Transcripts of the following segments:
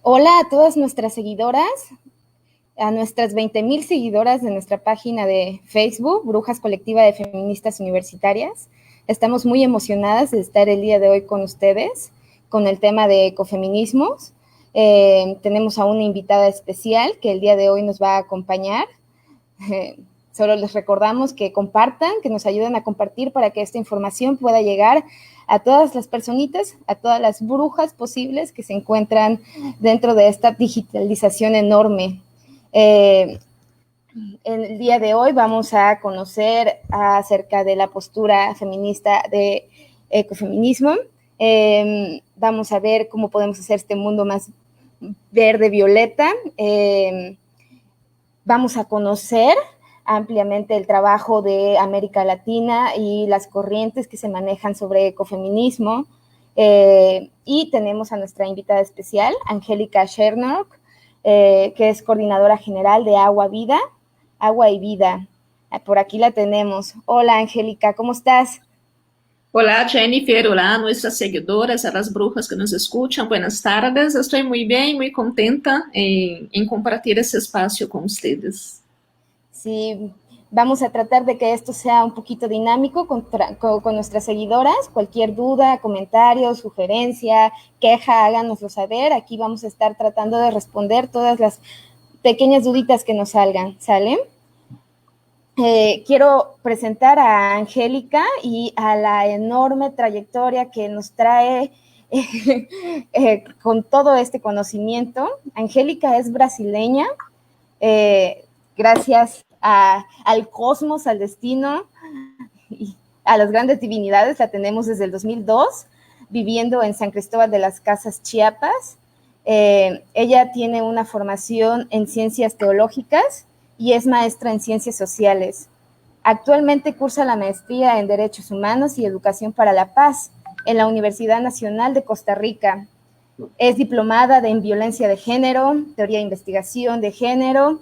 Hola a todas nuestras seguidoras, a nuestras 20,000 seguidoras de nuestra página de Facebook, Brujas Colectiva de Feministas Universitarias. Estamos muy emocionadas de estar el día de hoy con ustedes, con el tema de ecofeminismos. Tenemos a una invitada especial que el día de hoy nos va a acompañar. Solo les recordamos que compartan, que nos ayuden a compartir para que esta información pueda llegar a todas las personitas, a todas las brujas posibles que se encuentran dentro de esta digitalización enorme. El día de hoy vamos a conocer acerca de la postura feminista de ecofeminismo. Vamos a ver cómo podemos hacer este mundo más verde, violeta. Vamos a conocer ampliamente el trabajo de América Latina y las corrientes que se manejan sobre ecofeminismo. Y tenemos a nuestra invitada especial, Angélica Schernock, que es coordinadora general de Agua y Vida. Por aquí la tenemos. Hola, Angélica, ¿cómo estás? Olá, Jennifer. Olá, a nuestras seguidoras, a las brujas que nos escuchan. Buenas tardes. Estoy muy bien, muy contenta en compartir ese espacio con ustedes. Sí, vamos a tratar de que esto sea un poquito dinámico con nuestras seguidoras. Cualquier duda, comentario, sugerencia, queja, háganoslo saber. Aquí vamos a estar tratando de responder todas las pequeñas duditas que nos salgan, ¿sale? Quiero presentar a Angélica y a la enorme trayectoria que nos trae con todo este conocimiento. Angélica es brasileña, gracias al cosmos, al destino y a las grandes divinidades. La tenemos desde el 2002, viviendo en San Cristóbal de las Casas, Chiapas. Ella tiene una formación en ciencias teológicas y es maestra en ciencias sociales. Actualmente cursa la maestría en Derechos Humanos y Educación para la Paz en la Universidad Nacional de Costa Rica. Es diplomada en violencia de género, teoría de investigación de género.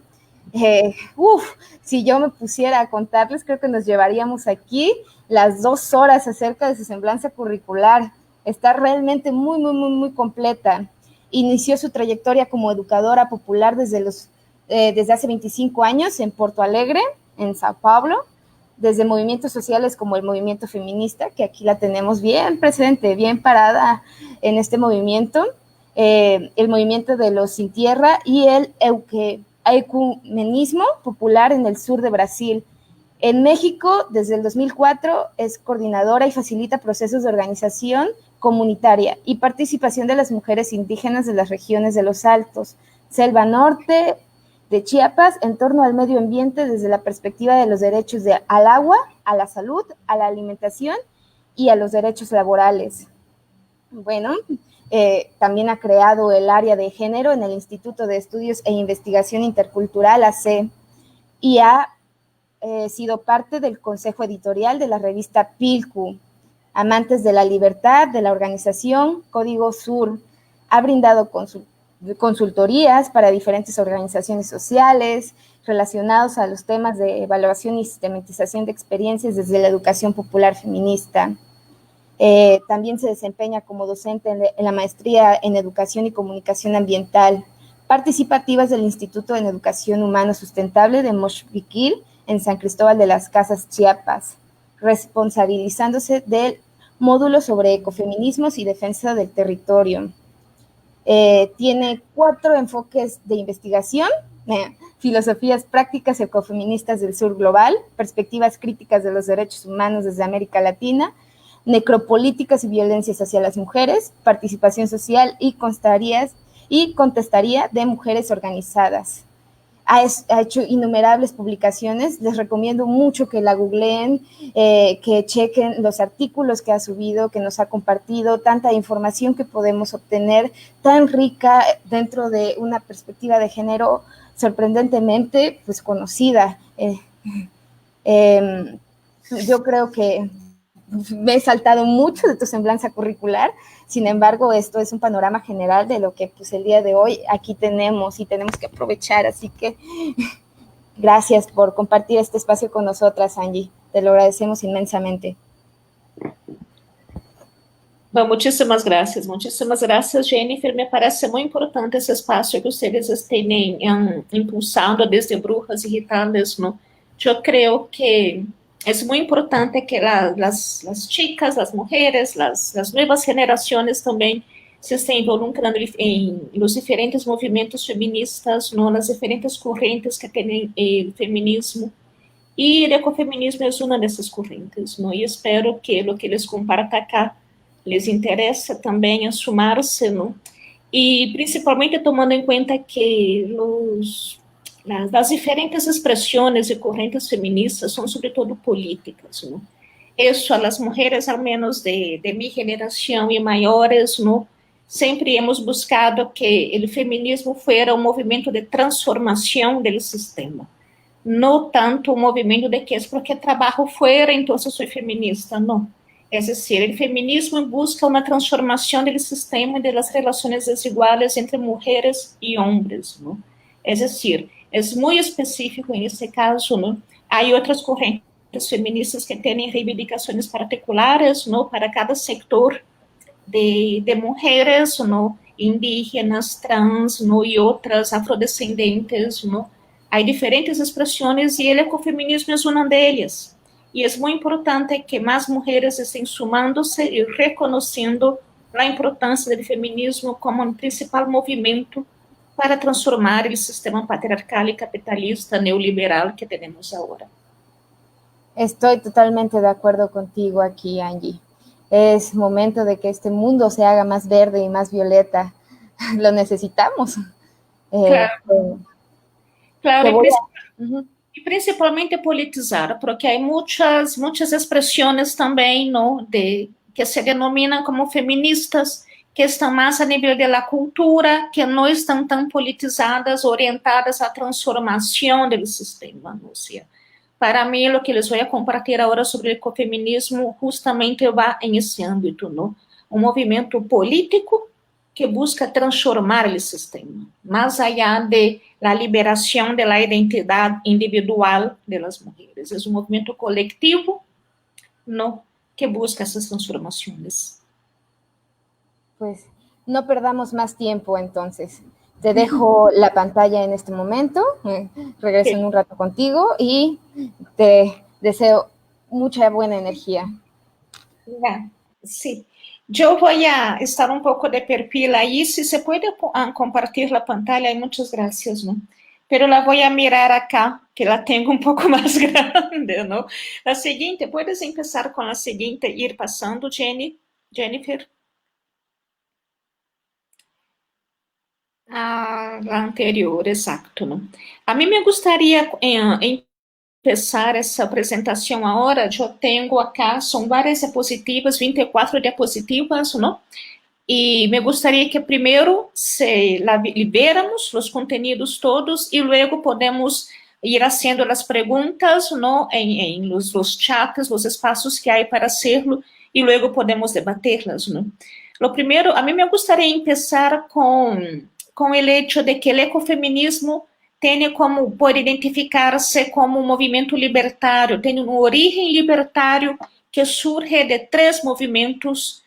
Si yo me pusiera a contarles, creo que nos llevaríamos aquí las 2 horas acerca de su semblanza curricular. Está realmente muy completa. Inició su trayectoria como educadora popular desde hace 25 años en Porto Alegre, en Sao Paulo, desde movimientos sociales como el movimiento feminista, que aquí la tenemos bien presente, bien parada en este movimiento, el movimiento de los sin tierra y el ecumenismo popular en el sur de Brasil. En México, desde el 2004, es coordinadora y facilita procesos de organización comunitaria y participación de las mujeres indígenas de las regiones de los Altos, Selva Norte, de Chiapas, en torno al medio ambiente desde la perspectiva de los derechos al agua, a la salud, a la alimentación y a los derechos laborales. Bueno, también ha creado el área de género en el Instituto de Estudios e Investigación Intercultural, AC, y ha sido parte del consejo editorial de la revista Pilcu, Amantes de la Libertad, de la organización Código Sur. Ha brindado consultorías para diferentes organizaciones sociales relacionados a los temas de evaluación y sistematización de experiencias desde la educación popular feminista. También se desempeña como docente en la maestría en Educación y Comunicación Ambiental, participativas del Instituto en Educación Humana Sustentable de Moshviquil, en San Cristóbal de las Casas, Chiapas, responsabilizándose del módulo sobre ecofeminismos y defensa del territorio. Tiene 4 enfoques de investigación: filosofías prácticas ecofeministas del sur global, perspectivas críticas de los derechos humanos desde América Latina, necropolíticas y violencias hacia las mujeres, participación social y contestaría de mujeres organizadas. Ha hecho innumerables publicaciones. Les recomiendo mucho que la googleen, que chequen los artículos que ha subido, que nos ha compartido, tanta información que podemos obtener, tan rica dentro de una perspectiva de género sorprendentemente pues conocida. Yo creo que me he saltado mucho de tu semblanza curricular. Sin embargo, esto es un panorama general de lo que pues el día de hoy aquí tenemos y tenemos que aprovechar. Así que gracias por compartir este espacio con nosotras, Angie. Te lo agradecemos inmensamente. Bom, muitíssimas graças, Jennifer. Me parece muito importante esse espaço que vocês têm impulsado desde Brujas Digitales, ¿no? Eu creio que é muito importante que as chicas, as mulheres, as novas gerações também se estén involucrando em los diferentes movimentos feministas, ¿no? Nas diferentes correntes que tem o feminismo. E o ecofeminismo é uma dessas correntes, ¿no? E espero que o que les comparta acá les interessa também a sumar-se, não? E principalmente tomando em conta que as diferentes expressões e correntes feministas são sobretudo políticas, não? Isso, as mulheres, ao menos de minha geração e maiores, não? Sempre hemos buscado que o feminismo fuera um movimento de transformação do sistema, não tanto um movimento de que é porque trabalho fora, então sou feminista, não. Es decir, el feminismo busca una transformación del sistema y de las relaciones desiguales entre mujeres y hombres, ¿no? Es decir, es muy específico en este caso, ¿no? Hay otras corrientes feministas que tienen reivindicaciones particulares, ¿no? Para cada sector de mujeres, ¿no? Indígenas, trans, ¿no? Y otras afrodescendentes, ¿no? Hay diferentes expresiones y el ecofeminismo es una de ellas. E é muito importante que mais mulheres estejam sumando-se e reconhecendo a importância do feminismo como um principal movimento para transformar o sistema patriarcal e capitalista neoliberal que temos agora. Estoy totalmente de acuerdo contigo aquí, Angie. Es momento de que este mundo se haga más verde y más violeta. Lo necesitamos. Claro. E principalmente politizar, porque há muitas expressões também, não, que se denominam como feministas, que estão mais a nível da cultura, que não estão tão politizadas, orientadas à transformação do sistema. Não sei. Para mim, o que les vou compartilhar agora sobre o ecofeminismo justamente vai em esse âmbito, não? Um movimento político que busca transformar o sistema, mais allá de la liberação de la identidade individual de las mujeres. É um movimento coletivo, ¿no? Que busca essas transformações. Pues no perdamos más tiempo entonces. Te dejo la pantalla en este momento, regreso en un rato contigo y te deseo mucha buena energía. Sí. Eu vou estar um pouco de perfil aí, se você pode compartilhar a pantalla, muitas graças, não? Pero la voy a mirar acá, que la tengo un poco más grande, ¿no? La siguiente, puedes empezar con la siguiente, ir pasando, Jennifer. La anterior, exacto, ¿no? A mí me gustaría empezar essa apresentação agora. Eu tenho acá, são várias diapositivas, 24 diapositivas, não? E me gostaria que primeiro liberamos os conteúdos todos e logo podemos ir fazendo as perguntas, não, em los chats, os espaços que há para hacerlo e logo podemos debatê-las, não? Lo primeiro, a mim me gostaria de começar com o hecho de que o ecofeminismo pode identificar-se como um movimento libertário, tem uma origem libertário que surge de três movimentos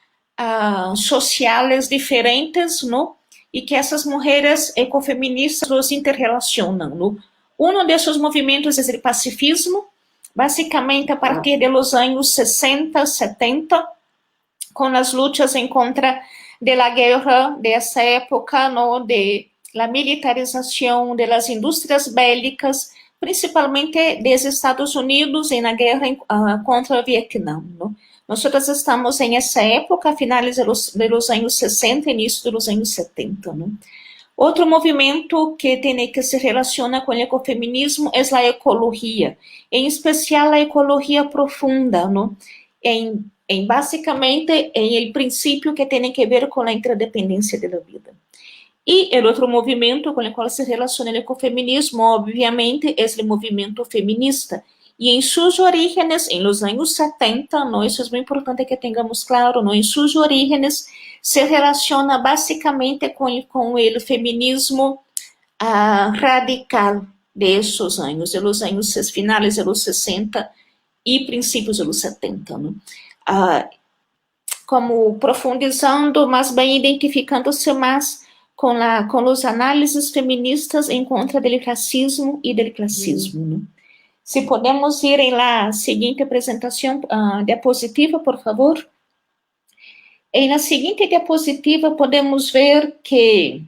sociais diferentes, não? E que essas mulheres ecofeministas os interrelacionam, não? Um desses movimentos é o pacifismo, basicamente a partir dos anos 60, 70, com as lutas em contra da guerra dessa época, não? De la militarização das indústrias bélicas, principalmente dos Estados Unidos na guerra contra o Vietnã, não? Nós estamos nessa época, finais dos anos 60, início dos anos 70. Não? Outro movimento que se relaciona com o ecofeminismo é a ecologia, em especial a ecologia profunda, não? Basicamente, em o princípio que tem a ver com a interdependência da vida. E o outro movimento com o qual se relaciona o ecofeminismo, obviamente, é o movimento feminista. E em suas origens, em los anos 70, não, isso é muito importante que tenhamos claro, não, em suas origens se relaciona basicamente com o feminismo radical de esses anos, de los anos finais de los 60 e princípios de los 70. Não? como profundizando, mas bem identificando-se mais com os análises feministas em contra do racismo e do classismo. Né? Se podemos ir em la seguinte apresentação, diapositiva, por favor. Em la seguinte diapositiva podemos ver que...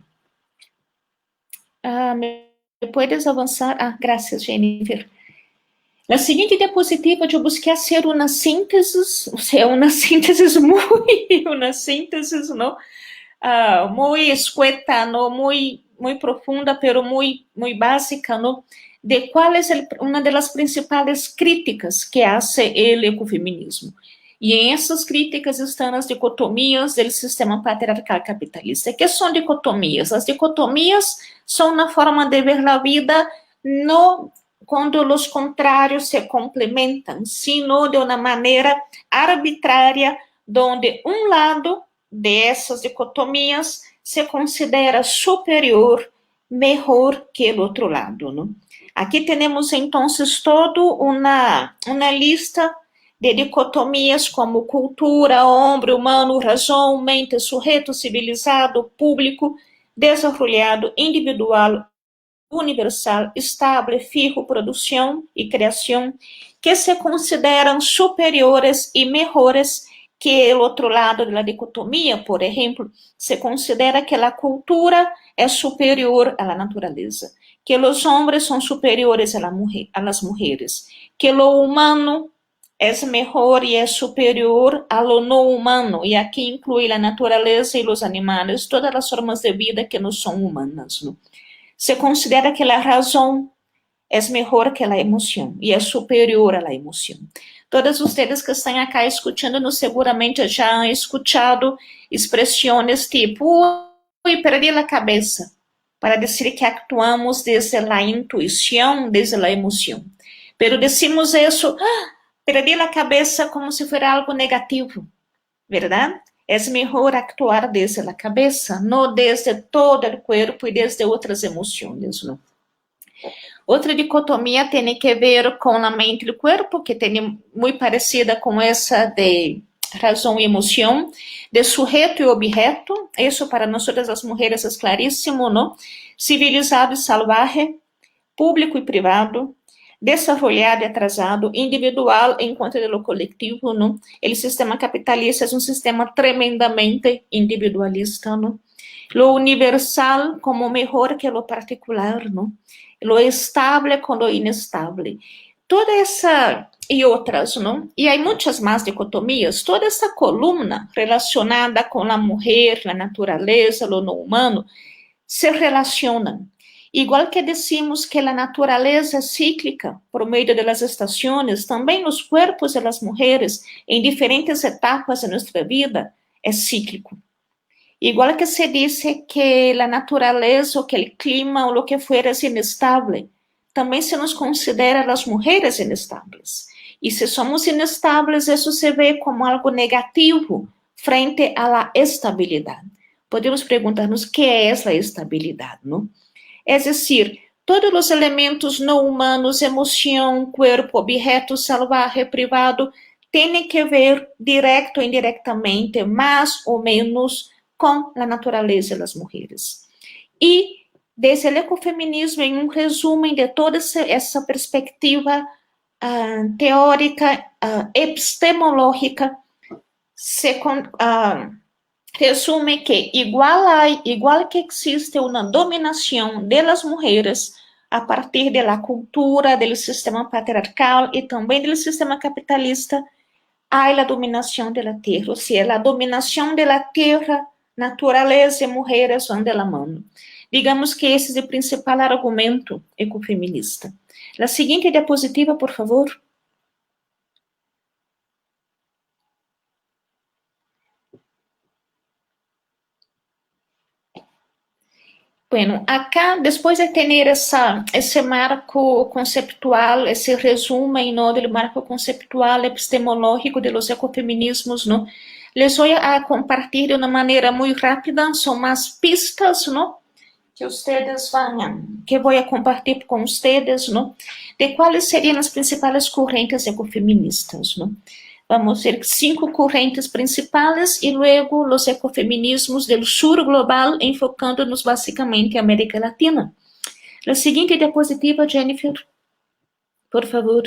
¿me puedes avançar? Graças, Jennifer. Na seguinte diapositiva, eu busquei fazer uma síntese, ou seja, uma síntese não? Muy escueta, ¿no? Muy profunda, pero muy básica, ¿no? De cuál es una de las principales críticas que hace el ecofeminismo. E em essas críticas estão as dicotomias do sistema patriarcal capitalista. Que são dicotomias? As dicotomias são uma forma de ver a vida não quando os contrários se complementam, sino de uma maneira arbitrária, onde um lado dessas dicotomias se considera superior, melhor que o outro lado. Não? Aqui temos, então, toda uma lista de dicotomias como cultura, homem, humano, razão, mente, sujeito, civilizado, público, desarrollado, individual, universal, estável, fijo, produção e criação, que se consideram superiores e melhores que o outro lado da dicotomia. Por exemplo, se considera que a cultura é superior à natureza, que os homens são superiores às mulheres, que o humano é melhor e é superior a lo não humano, e aqui inclui a natureza e os animais, todas as formas de vida que não são humanas. Não? Se considera que a razão é melhor que a emoção e é superior à emoção. Todos vocês que estão acá escutando, seguramente já han escutado expressões tipo, ui, perdi a cabeça, para dizer que actuamos desde a intuição, desde a emoção. Pero decimos isso, perdi a cabeça como se fosse algo negativo, verdade? É melhor actuar desde a cabeça, não desde todo o corpo e desde outras emoções, não? Outra dicotomia tem que ver com a mente e o corpo, que tem muito parecida com essa de razão e emoção, de sujeito e objeto. Isso para nós as mulheres é claríssimo, não? Civilizado e salvaje, público e privado, desarrollado e atrasado, individual em contra do coletivo, não? O sistema capitalista é um sistema tremendamente individualista, não? Lo universal como melhor que lo particular, não? Lo estable com lo inestable. Toda essa e outras, não? E há muitas mais dicotomias. Toda essa coluna relacionada com a mulher, a natureza, lo não humano, se relacionam. Igual que decimos que a natureza é cíclica por meio das estações, também os corpos das mulheres, em diferentes etapas de nossa vida, é cíclico. Igual que se diz que a natureza, ou que o clima, ou o que fuera é inestável, também se nos considera as mulheres inestáveis. E se somos inestáveis, isso se vê como algo negativo frente à estabilidade. Podemos perguntar-nos o que é essa estabilidade, não? É decir, todos os elementos não humanos, emoção, corpo, objeto salvaje, privado, têm que ver direto ou indiretamente, mais ou menos, com a natureza das mulheres. E, desde o ecofeminismo, em resumo de toda essa perspectiva teórica, epistemológica, se resume que, igual que existe uma dominação das mulheres a partir da cultura, do sistema patriarcal e também do sistema capitalista, há a dominação da terra, ou seja, a dominação da terra, natureza e mulheres vão de la mano. Digamos que esse é o principal argumento ecofeminista. A seguinte diapositiva, por favor. Bueno, acá, depois de ter esse marco conceptual, esse resumo ¿no? do marco conceptual epistemológico de los ecofeminismos, ¿no? Les voy a compartir de uma maneira muito rápida, são mais pistas, ¿no? Que vou compartilhar com vocês, ¿no? De quais seriam as principais correntes ecofeministas, ¿no? vamos ver 5 correntes principais e luego os ecofeminismos do sur global, enfocando-nos basicamente em América Latina. A seguinte diapositiva, Jennifer, por favor.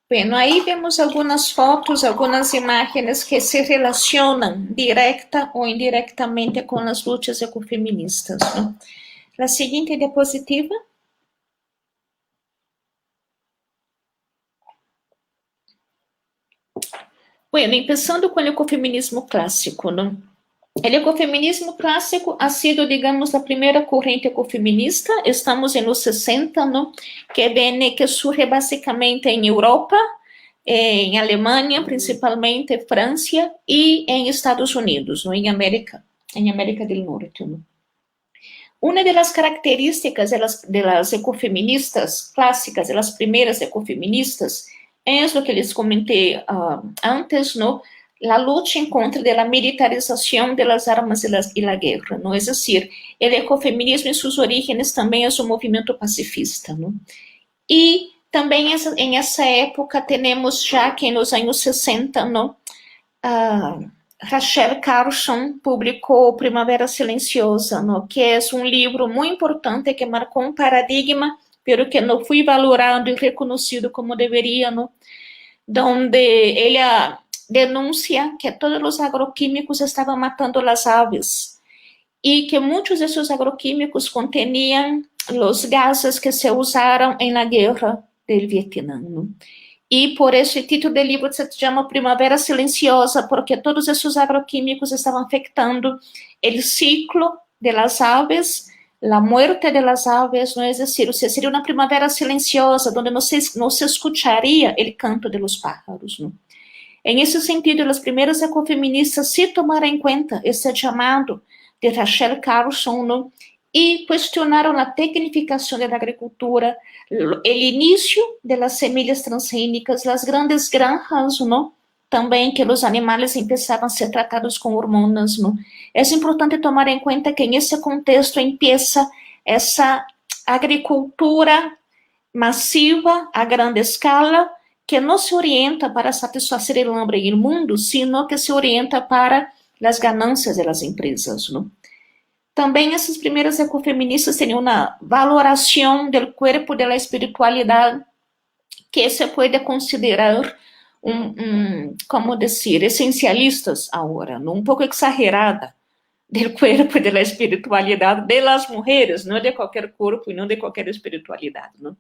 Bueno, aí vemos algumas fotos, algumas imagens que se relacionam direta ou indiretamente com as lutas ecofeministas, ¿no? A seguinte diapositiva. Bueno, empezando com o ecofeminismo clássico, ¿no? O ecofeminismo clássico ha sido, digamos, a primeira corrente ecofeminista. Estamos nos 60, ¿no? Que surge basicamente em Europa, em Alemanha, principalmente França, e em Estados Unidos, ¿no? em América do Norte, ¿no? Uma das características de las ecofeministas clássicas, de las primeiras ecofeministas, é o que les comentei antes, ¿no? La lucha en contra de la militarización de las armas y la guerra, ¿no? Es decir, el ecofeminismo en sus orígenes también es un movimiento pacifista, ¿no? Y también en esa época tenemos ya que en los años 60, ¿no? Rachel Carson publicou Primavera Silenciosa, ¿no? Que es un libro muy importante que marcó un paradigma, pero que no fue valorado y reconocido como debería, ¿no? Donde ella denuncia que todos os agroquímicos estavam matando as aves e que muitos desses agroquímicos continham os gases que se usaram na guerra do Vietnã. ¿No? E por isso o título do livro se chama Primavera Silenciosa, porque todos esses agroquímicos estavam afetando o ciclo de las aves, a muerte de las aves, ¿no? Es decir, seria uma primavera silenciosa, onde não se escutaria o canto de los pájaros, ¿no? Em esse sentido, as primeiras ecofeministas se tomaram em conta esse chamado de Rachel Carson, ¿no? E questionaram a tecnificação da agricultura, o início das semillas transgênicas, as grandes granjas, ¿no? Também que os animais começavam a ser tratados com hormonas, ¿no? É importante tomar em conta que nesse contexto empieza essa agricultura massiva a grande escala, que não se orienta para satisfazer o hambre e o mundo, sino que se orienta para as ganâncias das empresas, ¿no? Também essas primeiras ecofeministas têm uma valoração do corpo, da espiritualidade, que se pode considerar como dizer, essencialistas agora, ¿no? Um pouco exagerada do corpo e da espiritualidade de las mulheres, não de qualquer corpo e não de qualquer espiritualidade, ¿no?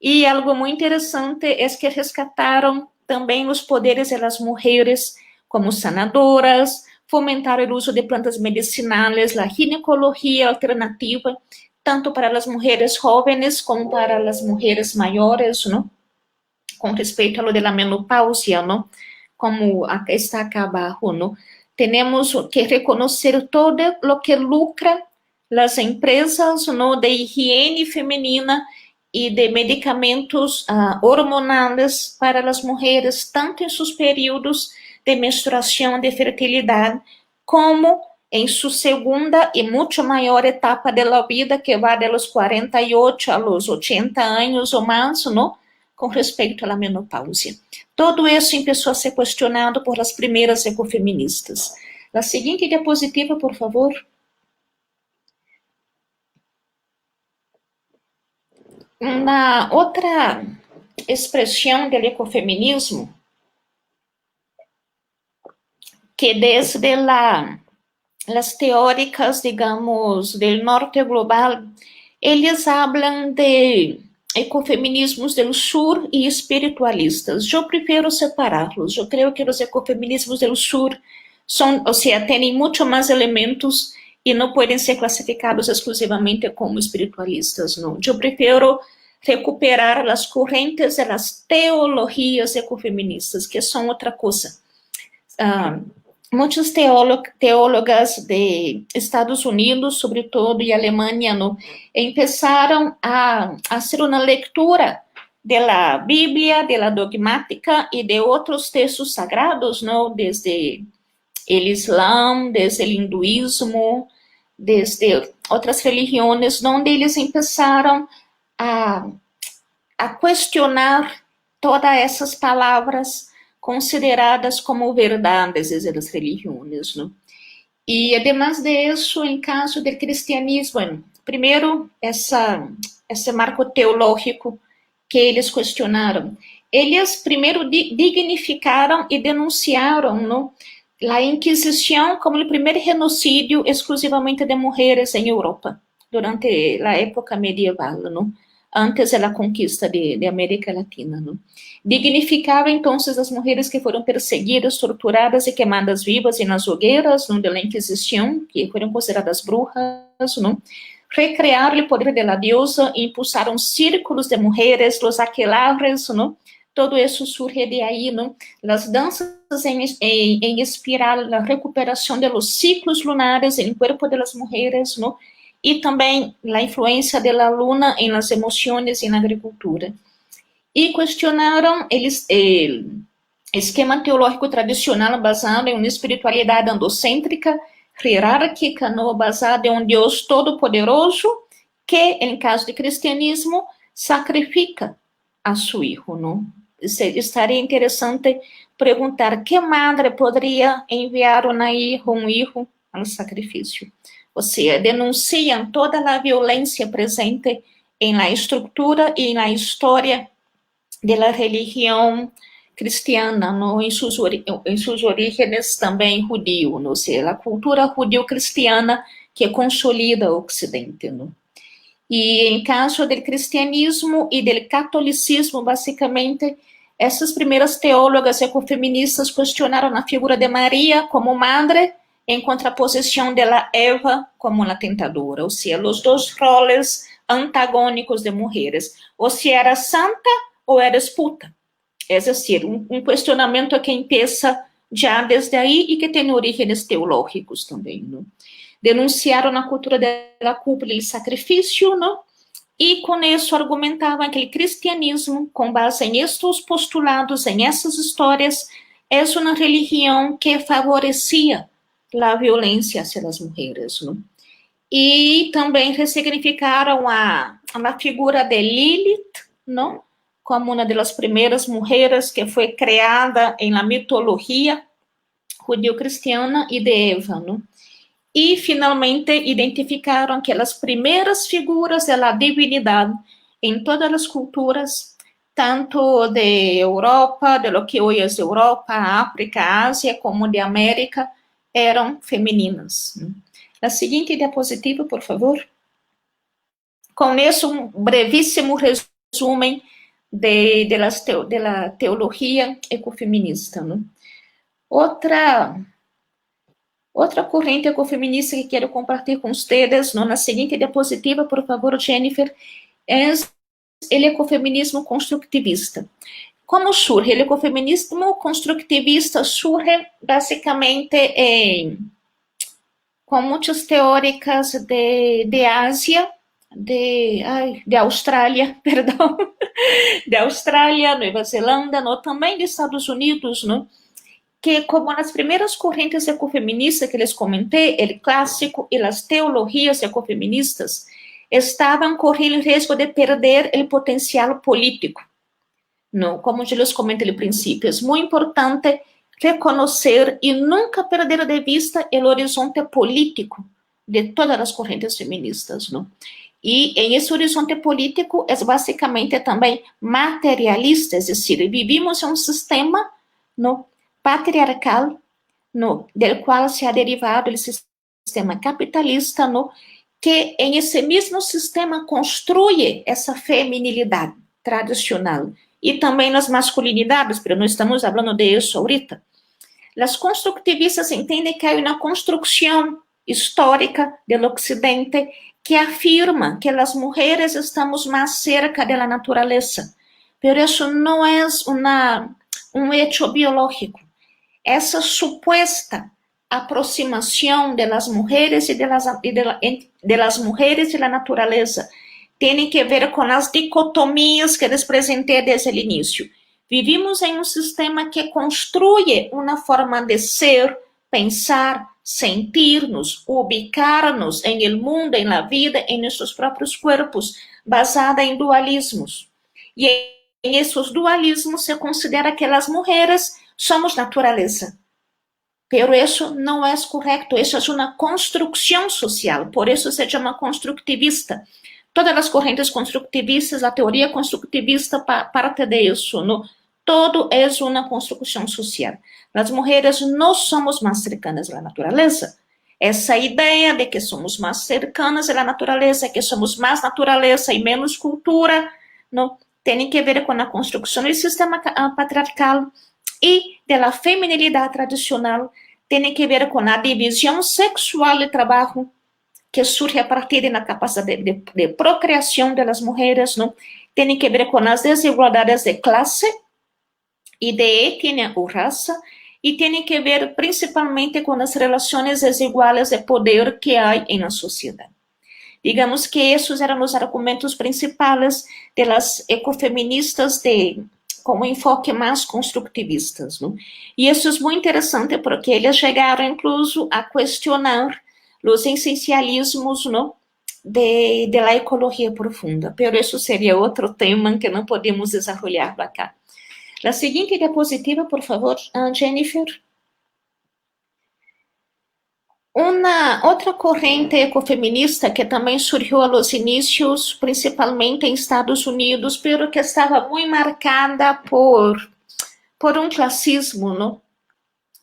E algo muito interessante é que rescataram também os poderes das mulheres como sanadoras, fomentaram o uso de plantas medicinais, a ginecologia alternativa, tanto para as mulheres jovens como para as mulheres maiores, ¿no? Com respeito a lo de la menopausia, ¿no? Como está acá abajo, ¿no? Temos que reconhecer todo lo que lucra as empresas, ¿no? De higiene feminina e de medicamentos hormonais para as mulheres, tanto em seus períodos de menstruação, de fertilidade, como em sua segunda e muito maior etapa da vida, que vai de los 48 a los 80 anos ou mais, não? Com respeito à menopausia. Todo isso começou a ser questionado por as primeiras ecofeministas. A seguinte diapositiva, por favor. Uma outra expressão do ecofeminismo, que desde as teóricas, digamos, do norte global, eles falam de ecofeminismos do sur e espiritualistas. Eu prefiro separá-los. Eu creio que os ecofeminismos do sur são, ou seja, têm muito mais elementos e não podem ser classificados exclusivamente como espiritualistas, não. Eu prefiro recuperar as correntes das teologias ecofeministas, que são outra coisa. Muitas teólogas de Estados Unidos, sobretudo, e Alemanha, não, começaram a fazer uma leitura da Bíblia, da dogmática e de outros textos sagrados, não, desde o Islã, desde o hinduísmo, desde outras religiões, onde eles começaram a questionar todas essas palavras consideradas como verdades das religiões, não? E, además de isso, em caso do cristianismo, bueno, primeiro, esse marco teológico que eles questionaram. Eles primeiro dignificaram e denunciaram, não, a Inquisição como o primeiro genocídio exclusivamente de mulheres em Europa, durante a época medieval, não? Antes da conquista de América Latina, não? Dignificava, então, as mulheres que foram perseguidas, torturadas e queimadas vivas e nas hogueiras, não, da Inquisição, que foram consideradas brujas, não? Recrear o poder da deusa e impulsaram círculos de mulheres, os aquelarres, não? Todo isso surge de aí, não? As danças em espiral, a recuperação de los ciclos lunares em corpo das mulheres, não? E também a influência da luna em las emoções e na agricultura. E questionaram o esquema teológico tradicional basado em uma espiritualidade androcêntrica, hierárquica, não, basada em um Deus todo-poderoso, que, em caso de cristianismo, sacrifica a seu filho, não? Estaria interessante perguntar que madre poderia enviar um filho ao sacrifício. Ou seja, denunciam toda a violência presente em la estrutura e na história da religião cristiana, no, em suas origens também judío, ou seja, a cultura judío-cristiana que consolida o Ocidente. No? E em caso do cristianismo e do catolicismo, basicamente, essas primeiras teólogas ecofeministas questionaram a figura de Maria como madre, em contraposição de Eva como a tentadora, ou seja, os dois roles antagônicos de mulheres, ou se era santa ou eres puta. É decir, um questionamento que empieza já desde aí e que tem orígenes teológicos também. Não? Denunciaram a cultura da culpa e do sacrifício, não? E com isso argumentavam que o cristianismo, com base em estes postulados, em essas histórias, é uma religião que favorecia a violência hacia as mulheres. Não? E também ressignificaram a figura de Lilith, não? Como uma das primeiras mulheres que foi criada em la mitologia judeo-cristiana e de Eva, não? E, finalmente, identificaram que as primeiras figuras da divinidade em todas as culturas, tanto de Europa, de lo que hoje é Europa, África, Ásia, como de América, eram femininas. A seguinte diapositiva, por favor. Com isso, um brevíssimo resumo da teologia ecofeminista. Não? Outra corrente ecofeminista que quero compartilhar com vocês, na seguinte diapositiva, por favor, Jennifer, é o ecofeminismo construtivista. Como surge? O ecofeminismo construtivista surge basicamente com muitas teóricas de Ásia, de Austrália, perdão, de Austrália, Nova Zelândia, também dos Estados Unidos, não? Que como nas primeiras correntes ecofeministas que les comentei, o clássico e as teologias ecofeministas estavam correndo o risco de perder o potencial político. Não, como eu les comentei no princípio, é muito importante reconhecer e nunca perder de vista o horizonte político de todas as correntes feministas, não? E em esse horizonte político é basicamente também materialista, é decir, vivimos em um sistema no patriarcal, no, del qual se ha derivado o sistema capitalista, no, que em esse mesmo sistema construye essa feminilidade tradicional e também nas masculinidades, mas não estamos falando de isso ahorita. As construtivistas entendem que há uma construção histórica do Ocidente que afirma que as mulheres estamos mais cerca da natureza, mas isso não é um hecho biológico. Essa suposta aproximação das mulheres e das mulheres e da natureza tem que ver com as dicotomias que les apresentei desde o início. Vivimos em um sistema que construye uma forma de ser, pensar, sentirnos, ubicarnos em el mundo, en la vida, en nuestros propios cuerpos, basada em dualismos. E em esses dualismos se considera que as mulheres somos natureza. Pero isso não é correto, isso é uma construção social, por isso se chama construtivista. Todas as correntes construtivistas, a teoria construtivista parte de isso, não? Todo é uma construção social. As mulheres não somos mais cercanas à natureza. Essa ideia de que somos mais cercanas à natureza, que somos mais natureza e menos cultura, não tem que ver com a construção do sistema patriarcal e da feminilidade tradicional, tem que ver com a divisão sexual de trabalho que surge a partir da capacidade de procriação das mulheres, não? Tem que ver com as desigualdades de classe e de etnia ou raça, e tem que ver principalmente com as relações desiguais de poder que há na sociedade. Digamos que esses eram os argumentos principais das ecofeministas com um enfoque mais construtivistas, não? E isso é muito interessante porque eles chegaram incluso a questionar os essencialismos, não, da ecologia profunda. Pero isso seria outro tema que não podemos desenvolver acá. A seguinte diapositiva, por favor, Jennifer. Uma outra corrente ecofeminista que também surgiu aos inícios, principalmente em Estados Unidos, pero que estava muito marcada por um classismo, não?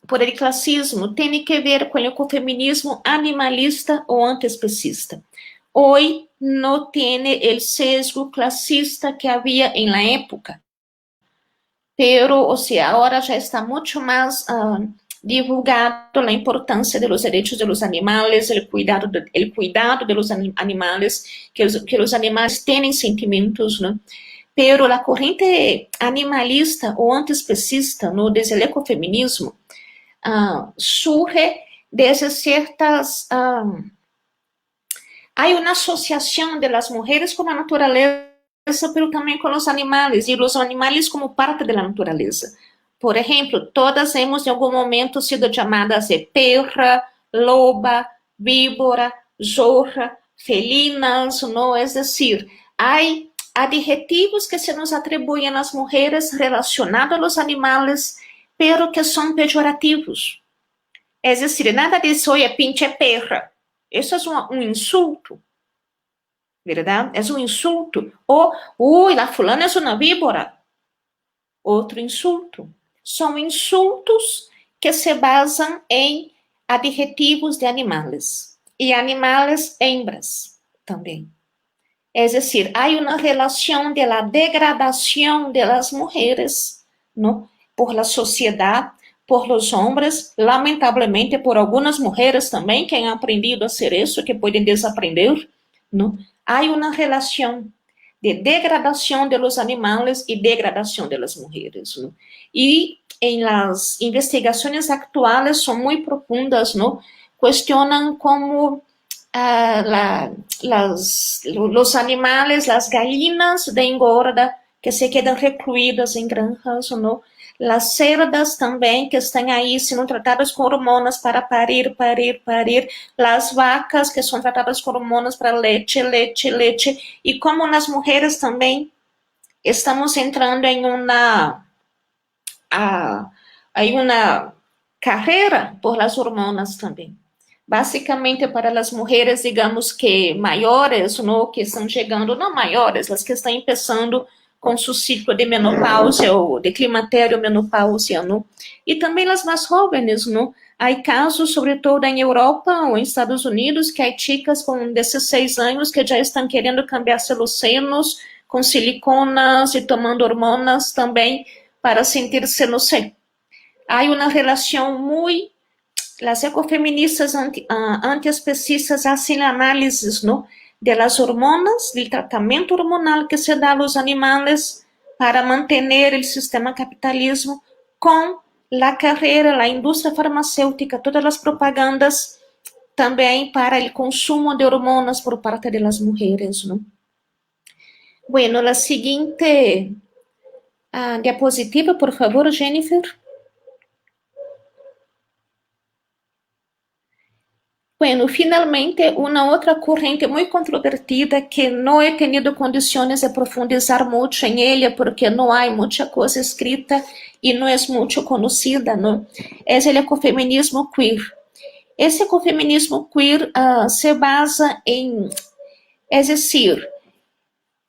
Por el classismo, tem que ver com o ecofeminismo animalista ou antiespecista. Hoje não tem o sesgo classista que havia em la época, pero, ou seja, agora já está muito mais divulgado a importância de los derechos de los animales, el cuidado de los animales, que os animais têm sentimentos, ¿no? Pero a corrente animalista ou antiespecista, ¿no?, desde el ecofeminismo, surge desde ciertas... hay una asociación de las mujeres con la naturaleza, pero também com os animais, e os animais como parte da natureza. Por exemplo, todas hemos em algum momento sido chamadas de perra, loba, víbora, zorra, felinas, não? É decir, há adjetivos que se nos atribuem às mulheres relacionados aos animais, pero que são pejorativos. É decir, nada disso, oye, pinche perra. Isso é um insulto, verdade? É um insulto. Ou, a fulana é uma víbora. Outro insulto. São insultos que se basam em adjetivos de animais. E animais hembras também. É decir, há uma relação de la degradação de las mujeres, ¿no?, por la sociedade, por los hombres, lamentavelmente por algumas mulheres também que han aprendido a ser isso, que podem desaprender, ¿no? Há uma relação de degradação de los animales e degradação de las mujeres, ¿no? E em las investigações atuais são muito profundas, ¿no? Questionam como los animales, las gallinas de engorda que se quedam recluídas em granjas, ¿no? Las cerdas também que estão aí sendo tratadas com hormonas para parir, las vacas que são tratadas com hormonas para leite, e como nas mulheres também estamos entrando em uma carreira por las hormonas também. Basicamente, para as mulheres, digamos que maiores, no, que estão chegando, não maiores, as que estão começando com seu ciclo de menopausia ou de climatério menopausia, no? E também as mais jovens, no? Há casos, sobretudo em Europa ou em Estados Unidos, que há chicas com 16 anos que já estão querendo cambiar seus senos com siliconas e tomando hormonas também para sentir-se, não sei. Há uma relação muito... As ecofeministas antiespecistas hacen análisis, ¿no?, de las hormonas, del tratamiento hormonal que se da a los animales para mantener el sistema capitalismo con la carrera, la industria farmacéutica, todas las propagandas também para el consumo de hormonas por parte de las mujeres, ¿no? Bueno, la siguiente diapositiva, por favor, Jennifer. Bueno, finalmente, una otra corriente muy controvertida que no he tenido condiciones de profundizar mucho en ella porque no hay mucha cosa escrita y no es mucho conocida, ¿no? Es el ecofeminismo queer. Esse ecofeminismo queer se basa en, es decir,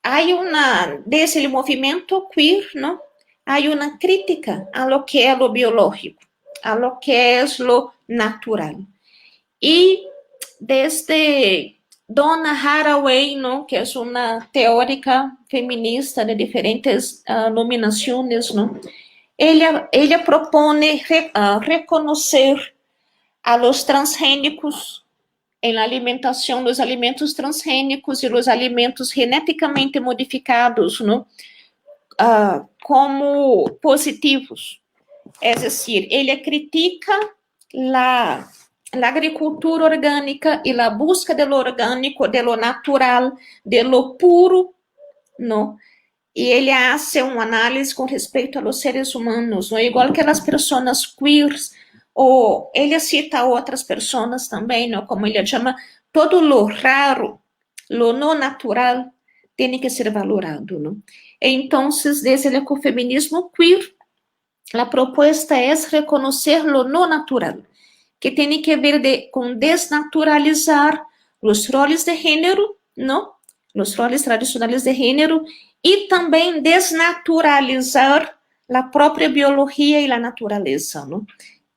hay una, desde el movimiento queer, ¿no? Hay una crítica a lo que es lo biológico, a lo que es lo natural. Y desde Donna Haraway, ¿no? Que es una teórica feminista de diferentes nominaciones, ¿no? Ella propone reconocer a los transgénicos en la alimentación, los alimentos transgénicos y los alimentos genéticamente modificados, ¿no? Como positivos. Es decir, ella critica la agricultura orgânica e a busca de lo orgânico, de lo natural, de lo puro, ¿no? E ele hace uma análise com respeito a los seres humanos, ¿no? Igual que as pessoas queers, ou ele cita outras pessoas também, ¿no? Como ele chama, todo lo raro, lo no natural, tem que ser valorado, ¿no? Então, desde o ecofeminismo queer, a proposta é reconocer lo no natural, que tem que ver com desnaturalizar os roles de gênero, não? Os roles tradicionais de gênero, e também desnaturalizar a própria biologia e a natureza, não?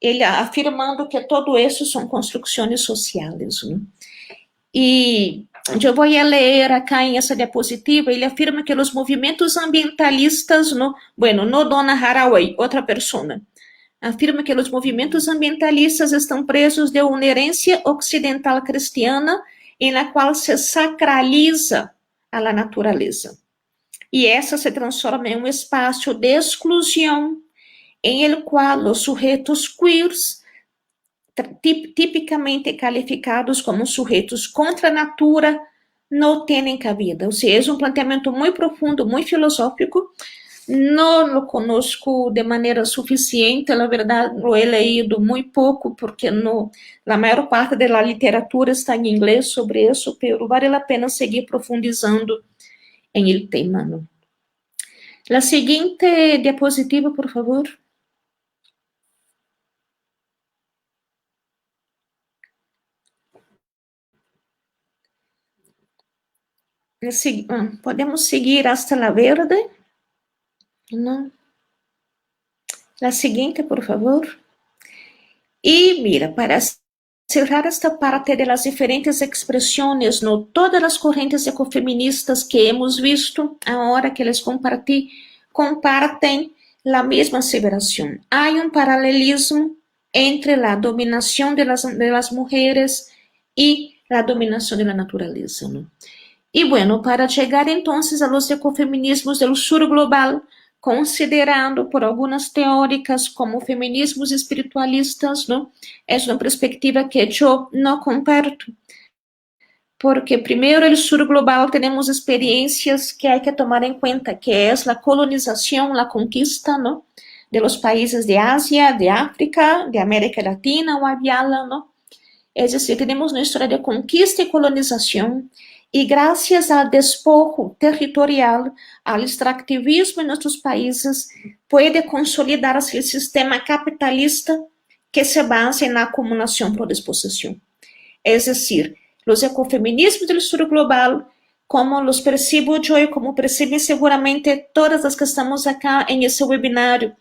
Ele afirmando que todo isso são construções sociais, não? E eu vou ler acá em essa diapositiva, ele afirma que os movimentos ambientalistas, no Donna Haraway, outra pessoa, afirma que os movimentos ambientalistas estão presos de uma herência ocidental cristiana em la qual se sacraliza a la natureza. E essa se transforma em um espaço de exclusão em el qual os sujeitos queers, tipicamente calificados como sujeitos contra a natura, não têm cabida. Ou seja, é um planteamento muito profundo, muito filosófico. Não lo conozco de maneira suficiente, na verdade, lo he leído muito pouco, porque a maior parte da literatura está em inglês sobre isso, pero vale a pena seguir profundizando em el tema, ¿no? La seguinte diapositiva, por favor. Podemos seguir hasta la verde. Não. La seguinte, por favor. E mira, para cerrar esta parte de las diferentes expresiones, no todas as correntes ecofeministas que hemos visto, agora que les compartí, compartem la mesma aseveración. Hay un paralelismo entre la dominación de las mujeres y la dominación de la naturaleza, ¿no? Y bueno, para llegar entonces a los ecofeminismos del sur global, considerando por algunas teóricas como feminismos espiritualistas, ¿no? Es una perspectiva que yo no comparto, porque primero el sur global tenemos experiencias que hay que tomar en cuenta, que es la colonización, la conquista, ¿no? De los países de Asia, de África, de América Latina o Aviala, ¿no? Es decir, tenemos una historia de conquista y colonización, y gracias al despojo territorial, al extractivismo en nuestros países, puede consolidarse el sistema capitalista que se basa en la acumulación por disposición. Es decir, los ecofeminismos del sur global, como los percibo yo y como perciben seguramente todas las que estamos acá en ese webinario,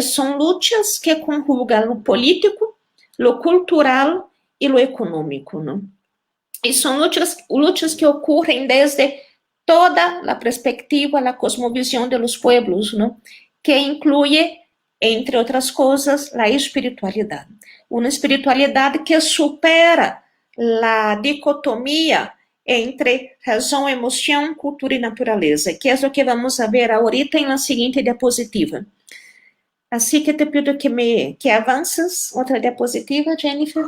son luchas que conjugan lo político, lo cultural y lo económico, ¿no? E são lutas que ocorrem desde toda a perspectiva, a cosmovisão de los pueblos, ¿no? Que inclui, entre outras coisas, a espiritualidade. Uma espiritualidade que supera a dicotomia entre razão, emoção, cultura e natureza, que é o que vamos ver ahorita na seguinte diapositiva. Assim que te pido que avances. Outra diapositiva, Jennifer.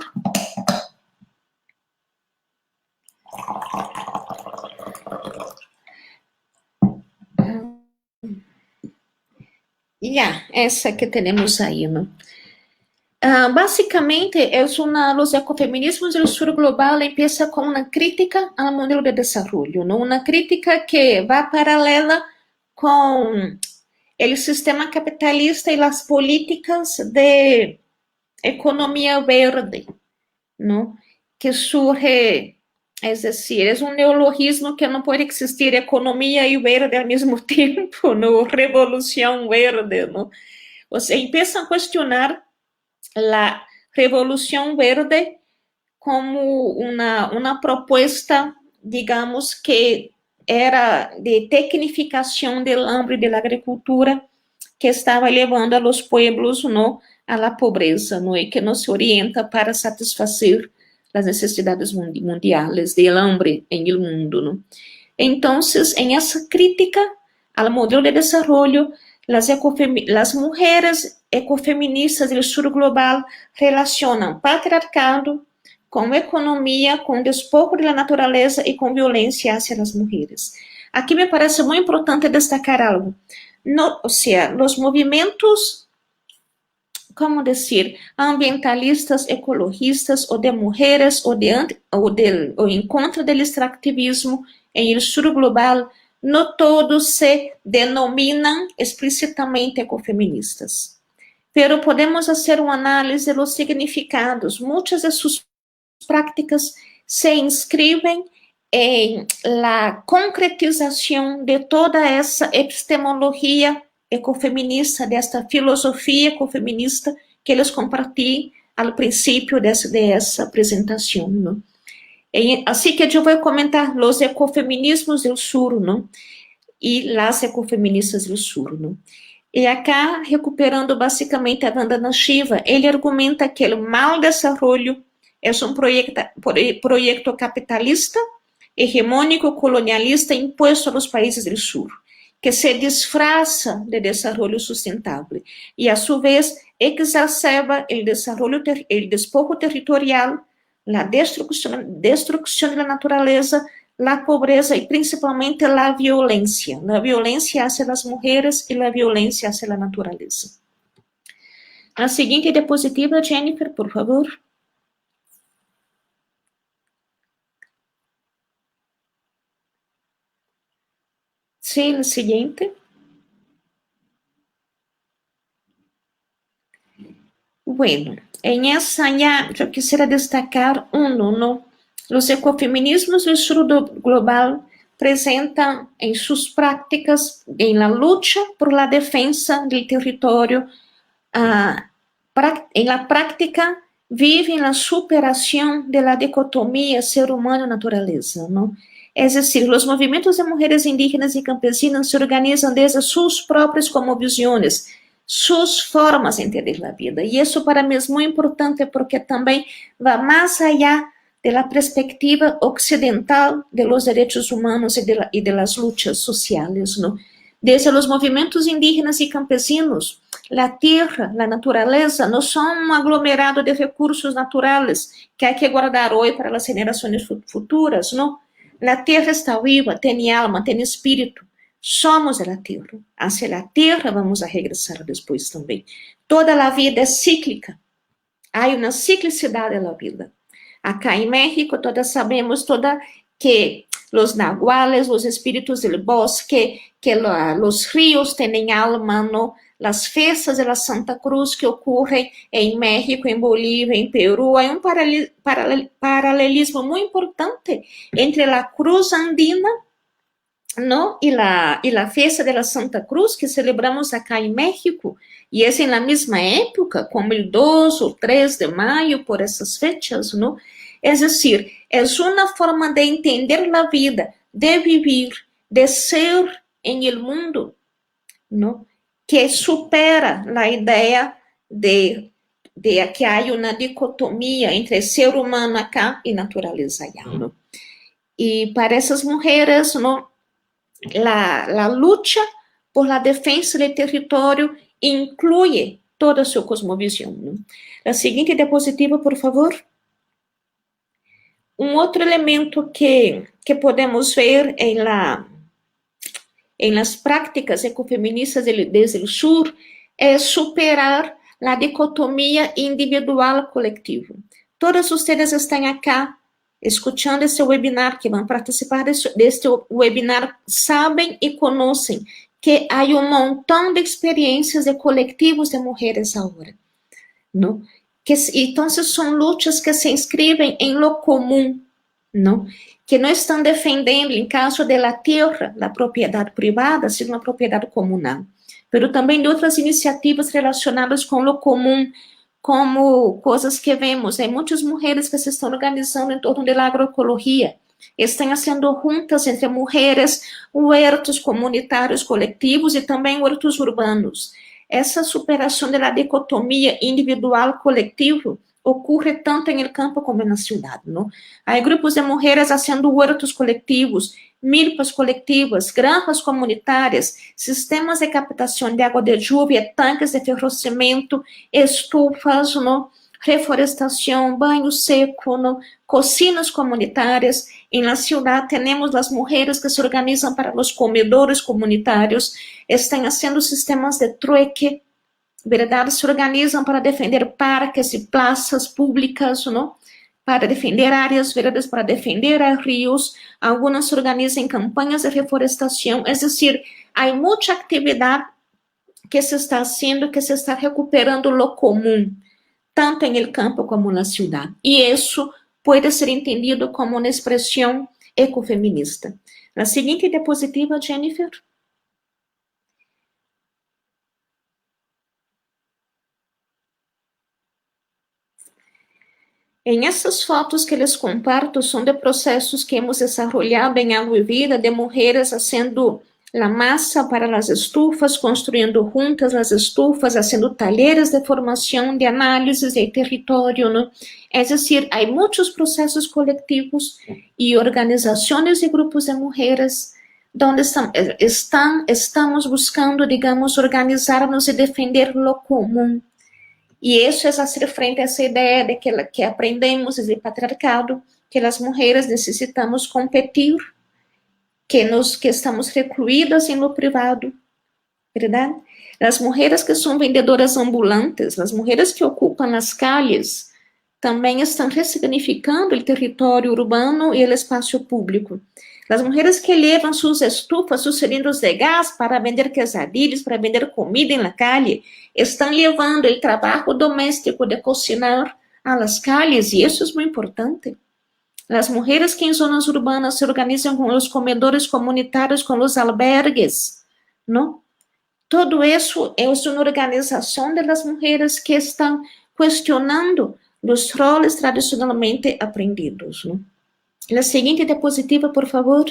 Ya, essa que temos aí, ¿no? Básicamente, los ecofeminismos del sur global empieza con una crítica al modelo de desarrollo, ¿no? Una crítica que va paralela con el sistema capitalista y las políticas de economía verde, ¿no? Que surge, es decir, es un neologismo que no puede existir economía y verde al mismo tiempo, ¿no? Revolución verde, ¿no? O sea, empiezan a cuestionar la revolución verde como una propuesta, digamos, que era de tecnificación del hambre y de la agricultura que estava levando a los pueblos, ¿no?, a la pobreza, ¿no?, y que no se orienta para satisfacer las necesidades mundiales del hambre en el mundo, ¿no? Entonces, en esa crítica al modelo de desarrollo, las mujeres ecofeministas del sur global relacionam patriarcado com economia, com despojo de la natureza e com violência hacia as mulheres. Aqui me parece muito importante destacar algo. No, o sea, los movimentos, ¿cómo decir?, ambientalistas, ecologistas, o de mujeres, o en contra del extractivismo en el sur global, no todos se denominan explícitamente ecofeministas. Pero podemos hacer un análisis de los significados. Muchas de sus prácticas se inscriben en la concretización de toda esa epistemología ecofeminista, de esta filosofía ecofeminista que les compartí al principio de esa presentación, ¿no? Así que yo voy a comentar los ecofeminismos del sur, ¿no?, y las ecofeministas del sur, ¿no? E acá, recuperando basicamente a Vandana Shiva, ele argumenta que o mau desarrollo é um projeto capitalista, hegemônico, colonialista, imposto aos países do sur, que se disfraça de desenvolvimento sustentável e, a sua vez, exacerba o despojo territorial, a destruição da natureza, a pobreza e, principalmente, a violência hacia as mulheres e a violência hacia a natureza. A seguinte diapositiva, Jennifer, por favor. Sí, la siguiente. Bueno, en esa ya yo quisiera destacar uno, ¿no? Los ecofeminismos del sur global presentan en sus prácticas, en la lucha por la defensa del territorio, en la práctica viven la superación de la dicotomía ser humano-naturaleza, ¿no? Es decir, los movimientos de mujeres indígenas y campesinas se organizan desde sus propias cosmovisiones, sus formas de entender la vida. Y eso para mí es muy importante porque también va más allá de la perspectiva occidental de los derechos humanos y de las luchas sociales, ¿no? Desde los movimientos indígenas y campesinos, la tierra, la naturaleza no son un aglomerado de recursos naturales que hay que guardar hoy para las generaciones futuras, ¿no? La tierra está viva, tiene alma, tiene espíritu. Somos de la tierra. Hacia la tierra vamos a regresar después también. Toda la vida es cíclica. Hay una ciclicidad en la vida. Acá en México, todas sabemos que los nahuales, los espíritus del bosque, que los ríos tienen alma, ¿no? Las fiestas de la Santa Cruz que ocurren en México, en Bolivia, en Perú. Hay un paralelismo muy importante entre la cruz andina, ¿no?, y la fiesta de la Santa Cruz que celebramos acá en México, y es en la misma época, como el 2 o 3 de mayo, por esas fechas, ¿no? Es decir, es una forma de entender la vida, de vivir, de ser en el mundo, ¿no?, que supera la idea de que hay una dicotomía entre ser humano acá y naturaleza allá, ¿no? Y para esas mujeres, ¿no?, la lucha por la defensa del territorio incluye toda su cosmovisión, ¿no? La siguiente diapositiva, por favor. Un otro elemento que podemos ver en las prácticas ecofeministas desde el sur es superar a dicotomia individual-coletivo. Todas vocês estão aqui escutando esse webinar, que vão participar deste webinar, sabem e conhecem que há montão de experiências de coletivos de mulheres agora, não? Então, são lutas que se inscrevem em lo comum, não? Que não estão defendendo, em caso da terra, a propriedade privada, sino a propriedade comunal, mas também de outras iniciativas relacionadas com lo comum, como coisas que vemos, muitas mulheres que se estão organizando em torno da agroecologia, estão sendo juntas entre mulheres, huertos comunitários coletivos e também huertos urbanos. Essa superação da dicotomia individual-coletivo ocorre tanto no campo como na cidade, não? Há grupos de mulheres fazendo huertos coletivos, milpas coletivas, granjas comunitárias, sistemas de captação de água de lluvia, tanques de ferrocimento, estufas, não? Reforestação, banho seco, não? Cocinas comunitárias. Em la ciudad temos as mulheres que se organizam para os comedores comunitários, estão fazendo sistemas de trueque, verdade? Se organizam para defender parques e praças públicas, não? Para defender áreas verdes, para defender rios. Algumas se organizam em campanhas de reflorestação, é decir, há muita atividade que se está fazendo, que se está recuperando lo comum, tanto em el campo como na cidade. E isso pode ser entendido como uma expressão ecofeminista. A seguinte diapositiva, Jennifer. Em essas fotos que les comparto, são de processos que hemos desarrollado em Agua e Vida, de mulheres fazendo a massa para as estufas, construindo juntas as estufas, fazendo talleres de formação, de análises de território, não? É decir, há muitos processos coletivos e organizações e grupos de mulheres onde estamos buscando, digamos, organizar-nos e defender lo comum. E isso é fazer frente a essa ideia de que aprendemos desde o patriarcado, que as mulheres necessitamos competir, que estamos recluídas em lo privado, verdade? As mulheres que são vendedoras ambulantes, as mulheres que ocupam as calles, também estão ressignificando o território urbano e o espaço público. As mulheres que levam suas estufas, seus cilindros de gás para vender quesadillas, para vender comida na calle, estão levando o trabalho doméstico de cocinar a las calles, e isso é muito importante. As mulheres que em zonas urbanas se organizam com os comedores comunitários, com os albergues, não? Todo isso é uma organização das mulheres que estão questionando os roles tradicionalmente aprendidos, não? A seguinte diapositiva, por favor.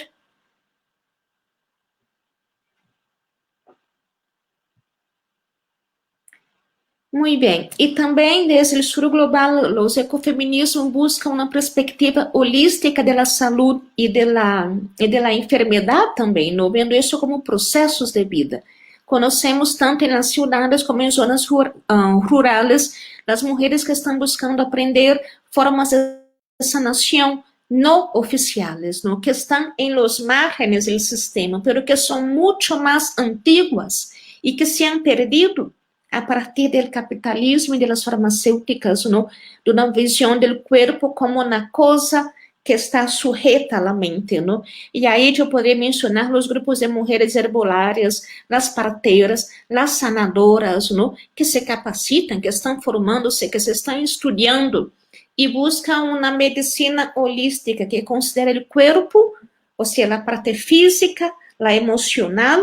Muito bem. E também, desde o sul global, os ecofeminismos buscam uma perspectiva holística da saúde e da enfermidade também, não? Vendo isso como processos de vida. Conhecemos tanto nas cidades como em zonas rurais, as mulheres que estão buscando aprender formas de sanação não oficiais, não? Que estão em los márgenes do sistema, pero que são muito mais antiguas e que se han perdido a partir do capitalismo e das farmacêuticas, não? De uma visão do corpo como uma coisa que está sujeita à mente, não? E aí eu poderia mencionar os grupos de mulheres herbolárias, as parteiras, as sanadoras, não? Que se capacitam, que estão formando-se, que se estão estudando e buscam uma medicina holística que considera o corpo, ou seja, a parte física, a emocional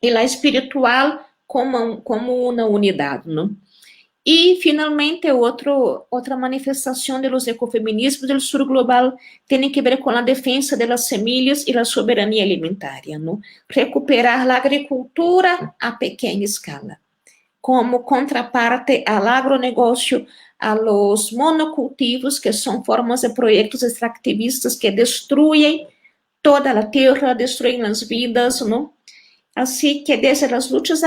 e a espiritual como uma unidade, não? E, finalmente, outra manifestação dos ecofeminismos do sul global tem que ver com a defesa das semilhas e a soberania alimentária, não? Recuperar a agricultura a pequena escala, como contraparte ao agronegócio, a los monocultivos, que são formas de projetos extrativistas que destruem toda a terra, destruem as vidas, não? Assim que desde as lutas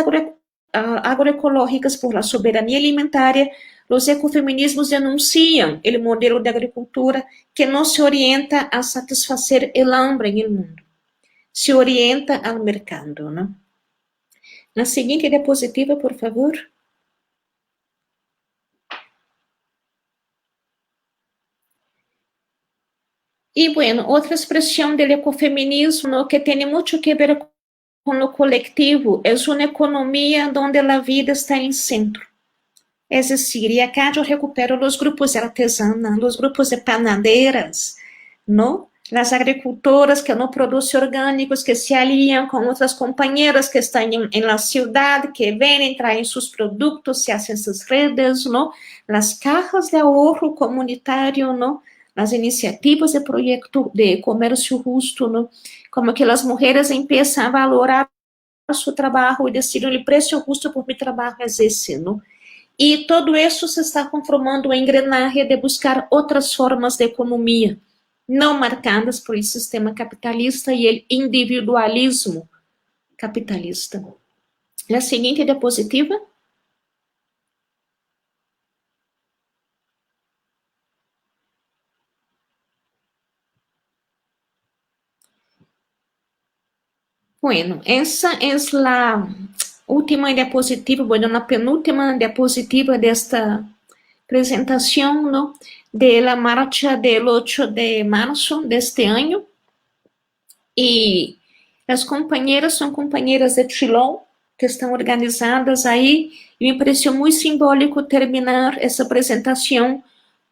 agroecológicas por la soberania alimentaria, os ecofeminismos denunciam o modelo de agricultura que não se orienta a satisfazer o hambre no mundo, se orienta ao mercado, não? Na seguinte diapositiva, por favor. E, bueno, outra expressão do ecofeminismo que tem muito que ver com o coletivo é uma economia onde a vida está em centro. Es decir, y acá yo recupero los grupos de artesanas, los grupos de panaderas, ¿no? Las agricultoras que no producen orgánicos, que se alían con otras compañeras que están en la ciudad, que vienen, traen sus productos, se hacen sus redes, ¿no? Las cajas de ahorro comunitario, ¿no? Las iniciativas de proyecto de comercio justo, ¿no? Como que las mujeres empiezan a valorar su trabajo y decir, el precio justo por mi trabajo es ese, ¿no? E todo isso se está conformando em engrenagem de buscar outras formas de economia, não marcadas por esse sistema capitalista e o individualismo capitalista. A seguinte diapositiva. Bueno, essa é a última diapositiva, bueno, na penúltima diapositiva desta apresentação, ¿no? De la marcha del 8 de março deste ano. E as companheiras são companheiras de Chilón, que estão organizadas aí, e me pareceu muito simbólico terminar essa apresentação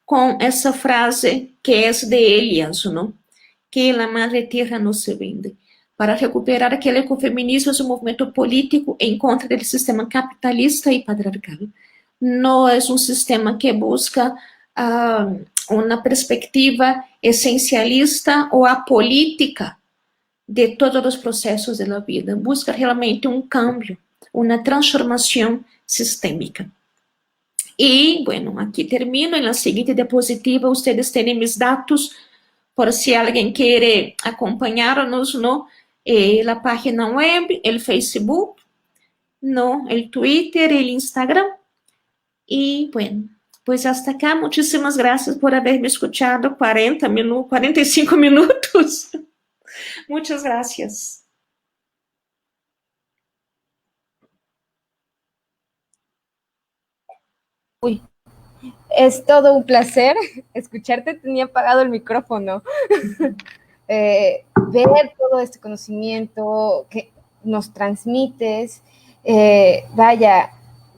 com essa frase que é de Elias, não? Que a Madre Tierra nos se vende. Para recuperar aquele ecofeminismo é um movimento político em contra do sistema capitalista e patriarcal. Não é um sistema que busca uma perspectiva essencialista ou apolítica de todos os processos da vida. Busca realmente um cambio, uma transformação sistêmica. E, bueno, aqui termino. Na seguinte diapositiva, vocês têm meus dados, por se alguém quer acompanhar-nos, no la página web, el Facebook, no, el Twitter, el Instagram. E, bueno, pues hasta acá. Muchísimas gracias por haberme escuchado 45 minutos. Muchas gracias. Uy, es todo un placer escucharte. Tenía apagado el micrófono. Ver todo este conocimiento que nos transmites, vaya,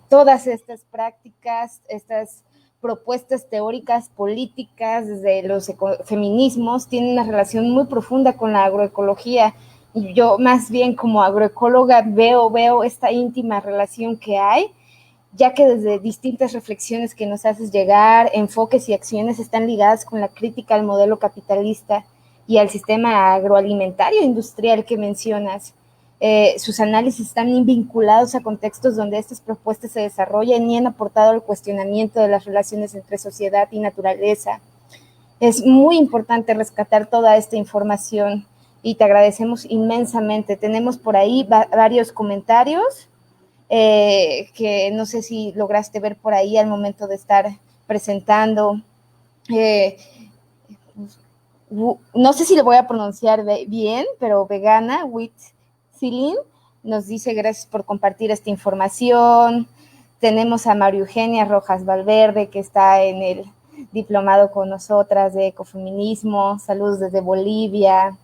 todas estas prácticas, estas propuestas teóricas, políticas, desde los feminismos, tienen una relación muy profunda con la agroecología. Y yo, más bien como agroecóloga, veo esta íntima relación que hay, ya que desde distintas reflexiones que nos haces llegar, enfoques y acciones están ligadas con la crítica al modelo capitalista y al sistema agroalimentario industrial que mencionas. Sus análisis están vinculados a contextos donde estas propuestas se desarrollan y han aportado al cuestionamiento de las relaciones entre sociedad y naturaleza. Es muy importante rescatar toda esta información y te agradecemos inmensamente. Tenemos por ahí varios comentarios que no sé si lograste ver por ahí al momento de estar presentando. No sé si lo voy a pronunciar bien, pero Vegana with Celine nos dice gracias por compartir esta información. Tenemos a María Eugenia Rojas Valverde, que está en el diplomado con nosotras de ecofeminismo. Saludos desde Bolivia.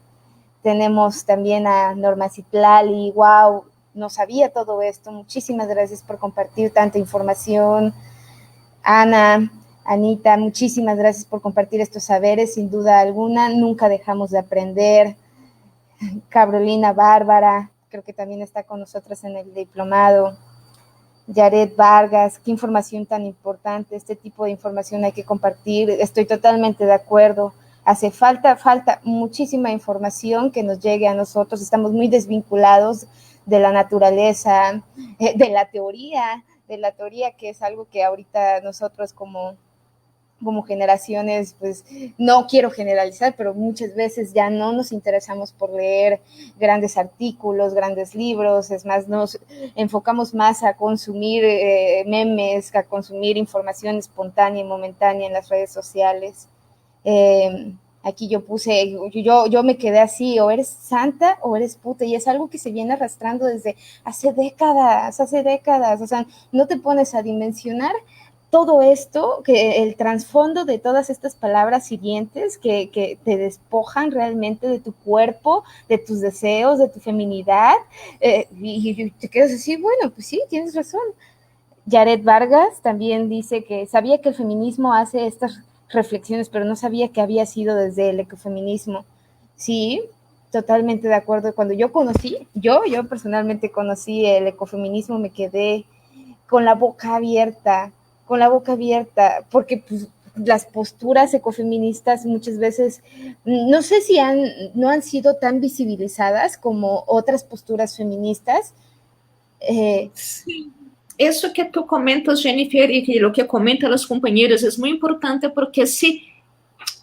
Tenemos también a Norma Citlali. Wow, no sabía todo esto. Muchísimas gracias por compartir tanta información. Anita, muchísimas gracias por compartir estos saberes, sin duda alguna, nunca dejamos de aprender. Carolina Bárbara, creo que también está con nosotros en el diplomado. Yaret Vargas, qué información tan importante, este tipo de información hay que compartir, estoy totalmente de acuerdo. Hace falta muchísima información que nos llegue a nosotros, estamos muy desvinculados de la naturaleza, de la teoría, que es algo que ahorita nosotros como generaciones, pues no quiero generalizar, pero muchas veces ya no nos interesamos por leer grandes artículos, grandes libros, es más, nos enfocamos más a consumir memes, a consumir información espontánea y momentánea en las redes sociales. Aquí yo puse, yo me quedé así, o eres santa o eres puta, y es algo que se viene arrastrando desde hace décadas, o sea, no te pones a dimensionar todo esto, que el trasfondo de todas estas palabras hirientes que te despojan realmente de tu cuerpo, de tus deseos, de tu feminidad, y te quedas así, bueno, pues sí, tienes razón. Yaret Vargas también dice que sabía que el feminismo hace estas reflexiones, pero no sabía que había sido desde el ecofeminismo. Sí, totalmente de acuerdo. Cuando yo personalmente conocí el ecofeminismo, me quedé con la boca abierta, porque pues, las posturas ecofeministas muchas veces, no sé si no han sido tan visibilizadas como otras posturas feministas. Sim. Isso que tu comentas, Jennifer, e que o que comentam os companheiros é muito importante porque se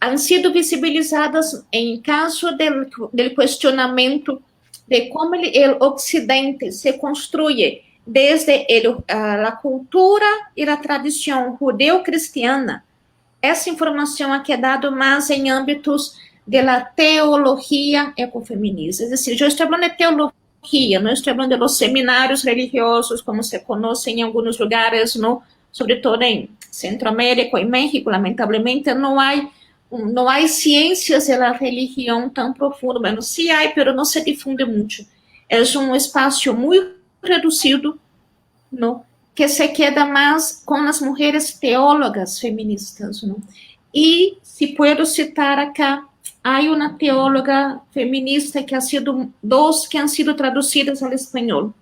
han sido visibilizadas em caso del questionamento de como o Ocidente se construye desde a cultura e a tradição judeu-cristiana. Essa informação ha quedado mais em âmbitos de la teologia ecofeminista. Es decir, eu estou falando de teologia, não estou falando de los seminários religiosos, como se conoce em alguns lugares, no, sobretudo em Centroamérica e México, lamentavelmente, não há ciências da religião tão profunda. Bueno, sí há, pero não se difunde muito. É um espaço muito reduzido, no, que se queda mais com as mulheres teólogas feministas, no? E, se puedo citar acá, há uma teóloga feminista que ha sido, dos que han sido traduzidas ao espanhol.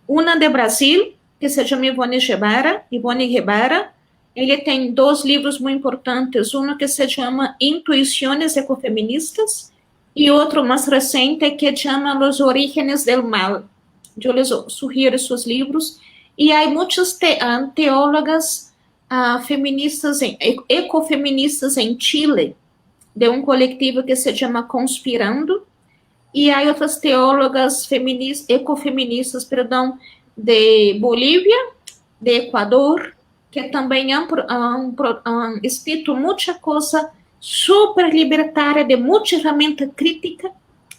Uma de Brasil, que se chama Ivone Guevara. Ele tem 2 livros muito importantes, um que se chama Intuições Ecofeministas e outro mais recente que chama Los Orígenes del Mal. Eu les sugiro seus livros. E há muitas teólogas feministas, ecofeministas em Chile, de um coletivo que se chama Conspirando, e há outras teólogas ecofeministas, de Bolívia, de Equador, que também han escrito muita coisa super libertária, de muita ferramenta crítica,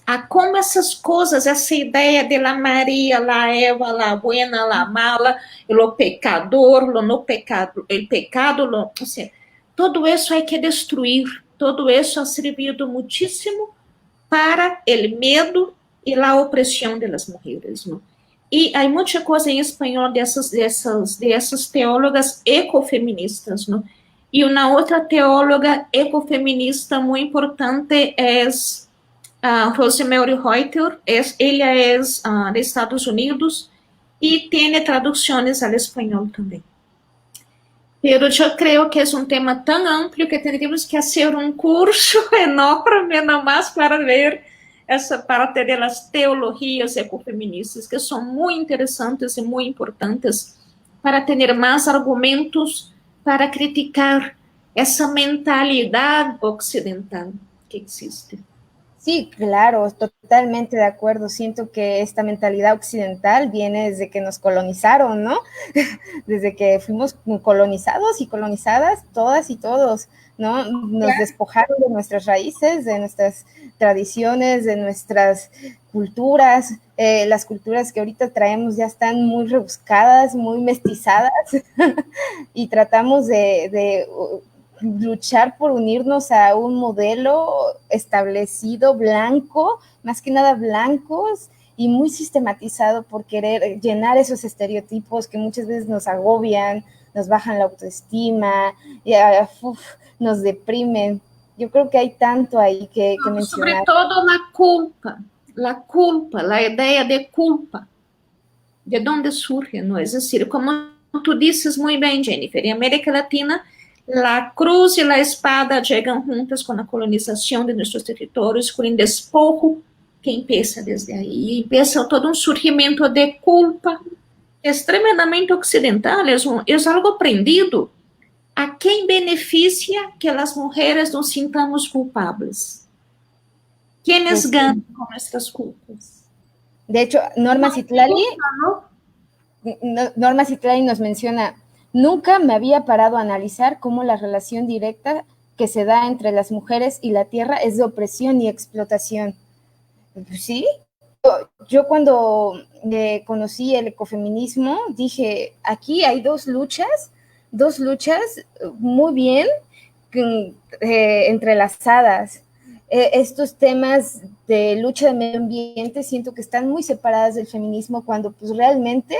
a como essas coisas, essa ideia de la Maria, la Eva, la buena, la mala, o pecador, lo no pecado, el pecado, ou seja, todo isso hay que destruir, todo isso ha servido muitíssimo para o medo e a opressão das mulheres, não? E há muita coisa em espanhol dessas teólogas ecofeministas, não? E uma outra teóloga ecofeminista muito importante é Rosemary Reuter, ella é de Estados Unidos e tem traduções ao espanhol também. Pero eu creio que é um tema tão amplo que teríamos que fazer um curso enorme nomás para ver para ter as teologias ecofeministas, que são muito interessantes e muito importantes para ter mais argumentos para criticar essa mentalidade ocidental que existe. Sí, claro, totalmente de acuerdo. Siento que esta mentalidad occidental viene desde que nos colonizaron, ¿no? Desde que fuimos colonizados y colonizadas, todas y todos, ¿no? Nos despojaron de nuestras raíces, de nuestras tradiciones, de nuestras culturas. Las culturas que ahorita traemos ya están muy rebuscadas, muy mestizadas y tratamos de luchar por unirnos a un modelo establecido, blanco, más que nada blancos, y muy sistematizado por querer llenar esos estereotipos que muchas veces nos agobian, nos bajan la autoestima, y, nos deprimen. Yo creo que hay tanto ahí que mencionar. Sobre todo la idea de culpa. ¿De dónde surge? ¿No? Es decir, como tú dices muy bien, Jennifer, en América Latina, la cruz y la espada llegan juntas con la colonización de nuestros territorios, con el despojo que empieza desde ahí. Y empieza todo un surgimiento de culpa. Es tremendamente occidental, es algo aprendido. ¿A quién beneficia que las mujeres nos sintamos culpables? ¿Quiénes ganan con nuestras culpas? De hecho, Norma Citlali nos menciona: nunca me había parado a analizar cómo la relación directa que se da entre las mujeres y la tierra es de opresión y explotación. ¿Sí? Yo cuando conocí el ecofeminismo dije, aquí hay dos luchas dos luchas muy bien entrelazadas. Estos temas de lucha de medio ambiente siento que están muy separadas del feminismo cuando pues realmente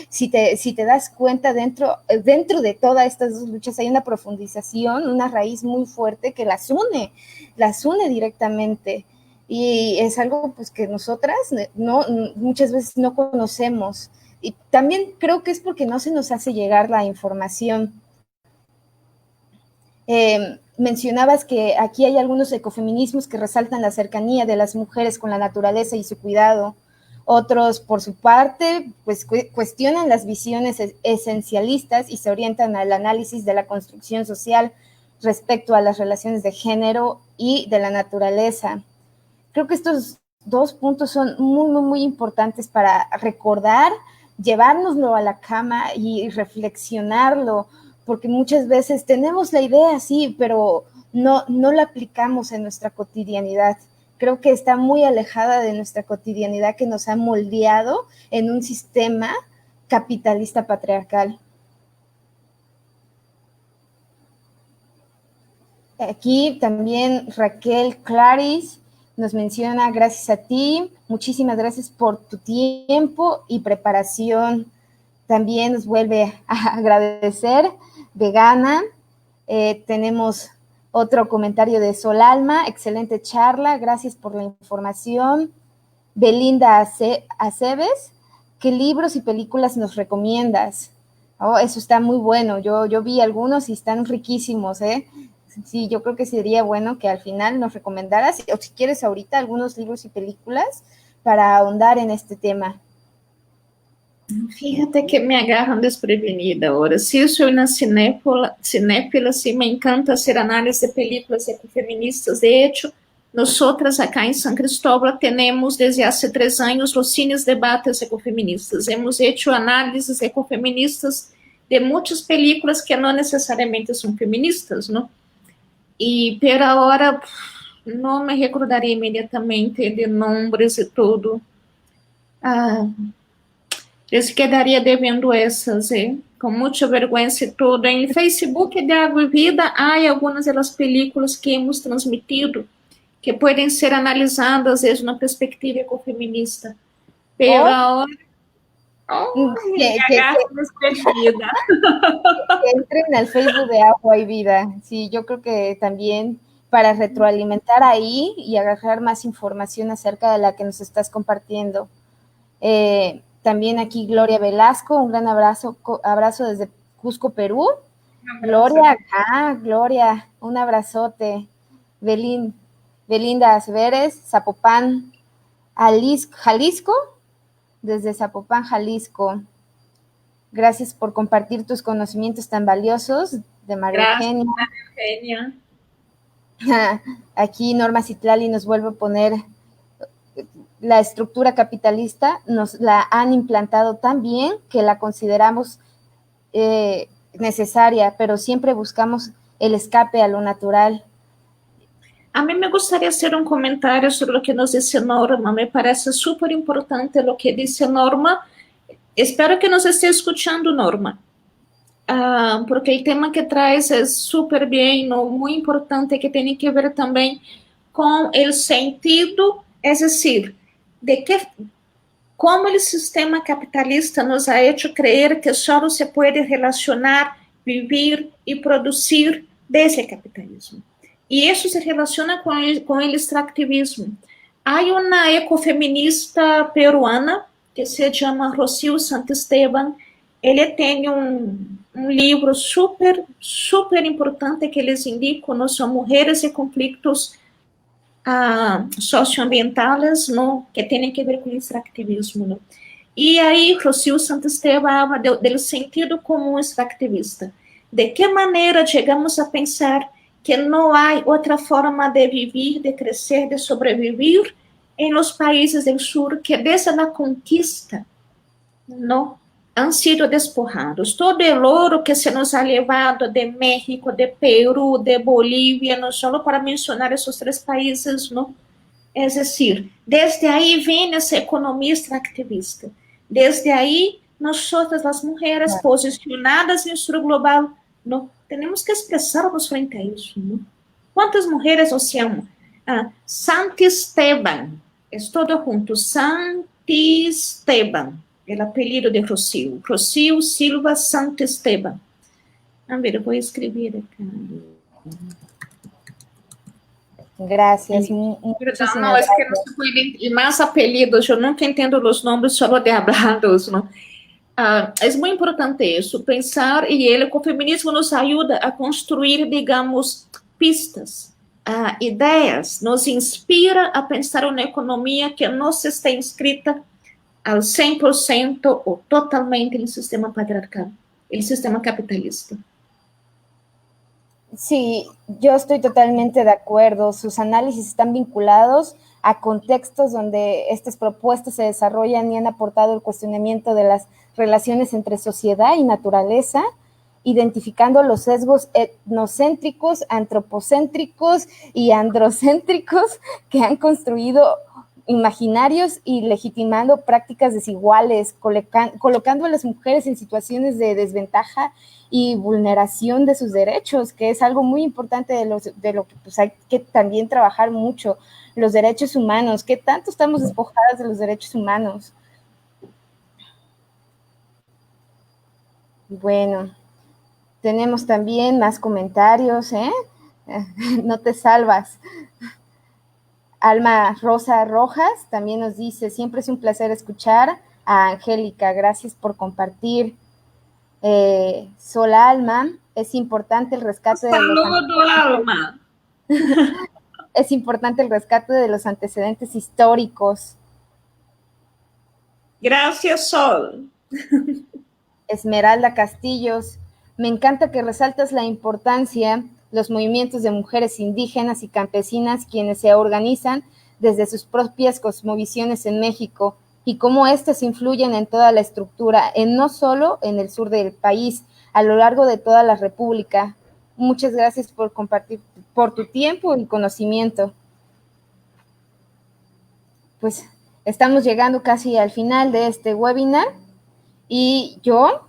si te das cuenta dentro de todas estas dos luchas hay una profundización, una raíz muy fuerte que las une directamente y es algo pues que nosotras muchas veces no conocemos y también creo que es porque no se nos hace llegar la información. Mencionabas que aquí hay algunos ecofeminismos que resaltan la cercanía de las mujeres con la naturaleza y su cuidado. Otros, por su parte, pues cuestionan las visiones esencialistas y se orientan al análisis de la construcción social respecto a las relaciones de género y de la naturaleza. Creo que estos dos puntos son muy, muy, muy importantes para recordar, llevárnoslo a la cama y reflexionarlo, porque muchas veces tenemos la idea, sí, pero no la aplicamos en nuestra cotidianidad. Creo que está muy alejada de nuestra cotidianidad que nos ha moldeado en un sistema capitalista patriarcal. Aquí también Raquel Claris nos menciona, gracias a ti, muchísimas gracias por tu tiempo y preparación. También nos vuelve a agradecer. Vegana, tenemos otro comentario de Sol Alma, excelente charla, gracias por la información. Belinda Aceves, ¿qué libros y películas nos recomiendas? Oh, eso está muy bueno, yo vi algunos y están riquísimos, ¿eh? Sí, yo creo que sería bueno que al final nos recomendaras, o si quieres ahorita, algunos libros y películas para ahondar en este tema. Fíjate que me agarran desprevenida ahora. Si eu sou uma cinéfila, sí, me encanta hacer análisis de películas ecofeministas. De hecho, nosotras acá em San Cristóbal temos desde há 3 anos os cines debates ecofeministas. Hemos hecho análises ecofeministas de muitas películas que não necessariamente são feministas, não? E por agora não me recordaria imediatamente de nomes e tudo. Eu se quedaria devendo essas, com muita vergonha e tudo. Em Facebook de Água e Vida, há algumas das películas que hemos transmitido que podem ser analisadas desde uma perspectiva ecofeminista. Pero ahora... me agarro desprevenida. Que entren al Facebook de Agua y Vida. Sí, yo creo que también para retroalimentar ahí y agarrar más información acerca de la que nos estás compartiendo. También aquí Gloria Velasco, un gran abrazo desde Cusco, Perú. Gloria, Gloria, un abrazote. Belinda Aceveres, Zapopan, Jalisco, desde Zapopan, Jalisco. Gracias por compartir tus conocimientos tan valiosos, de María Eugenia. Aquí Norma Citlali nos vuelve a poner la estructura capitalista, nos la han implantado tan bien que la consideramos necesaria, pero siempre buscamos el escape a lo natural. A mí me gustaría hacer un comentario sobre lo que nos dice Norma. Me parece súper importante lo que dice Norma. Espero que nos esté escuchando, Norma, porque el tema que traes es súper bien, muy importante, que tiene que ver también con el sentido, es decir, de que como el sistema capitalista nos ha hecho creer que solo se puede relacionar, vivir y producir desde el capitalismo. Y eso se relaciona con el extractivismo. Hay una ecofeminista peruana que se llama Rocío Santisteban. Ele tem um livro super, super importante que eles indicam, não são Mulheres e Conflitos Socioambientales, não, que tem que ver com o extractivismo. Não? E aí, Rocío Santisteban fala do sentido comum extractivista. De que maneira chegamos a pensar que não há outra forma de viver, de crescer, de sobreviver em los países del sur que desde a conquista não han sido despojados. Todo el oro que se nos ha levado de México, de Perú, de Bolívia, não só para mencionar esses 3 países, não? É decir, desde aí vem essa economia extractivista. Desde aí, nós, as mulheres posicionadas em sul global, ¿no? Tenemos que expresarnos frente a eso, ¿no? ¿Cuántas mujeres, o sea, Santisteban, es todo junto, Santisteban, el apellido de Rocío, Rocío Silva Santisteban. A ver, voy a escribir acá. Gracias, Perdão, muchísimas não, é que não gracias. se puede mais apelidos, eu nunca entendo os nomes só de hablados, não? É muito importante isso, pensar, e o ecofeminismo nos ajuda a construir, digamos, pistas, ideias, nos inspira a pensar uma economia que não se está inscrita al 100% ou totalmente no sistema patriarcal, no sistema capitalista. Sí, yo estoy totalmente de acuerdo. Sus análisis están vinculados a contextos donde estas propuestas se desarrollan y han aportado el cuestionamiento de las relaciones entre sociedad y naturaleza, identificando los sesgos etnocéntricos, antropocéntricos y androcéntricos que han construido imaginarios y legitimando prácticas desiguales, colocando a las mujeres en situaciones de desventaja y vulneración de sus derechos, que es algo muy importante de lo que pues, hay que también trabajar mucho, los derechos humanos, ¿qué tanto estamos despojadas de los derechos humanos? Bueno, tenemos también más comentarios, ¿eh? No te salvas. Alma Rosa Rojas también nos dice, siempre es un placer escuchar a Angélica, gracias por compartir. Sol Alma, es importante el rescate de los Alma. Es importante el rescate de los antecedentes históricos. Gracias, Sol. Esmeralda Castillos, me encanta que resaltas la importancia los movimientos de mujeres indígenas y campesinas quienes se organizan desde sus propias cosmovisiones en México y cómo éstas influyen en toda la estructura, no solo en el sur del país, a lo largo de toda la República. Muchas gracias por compartir, por tu tiempo y conocimiento. Pues estamos llegando casi al final de este webinar. Y yo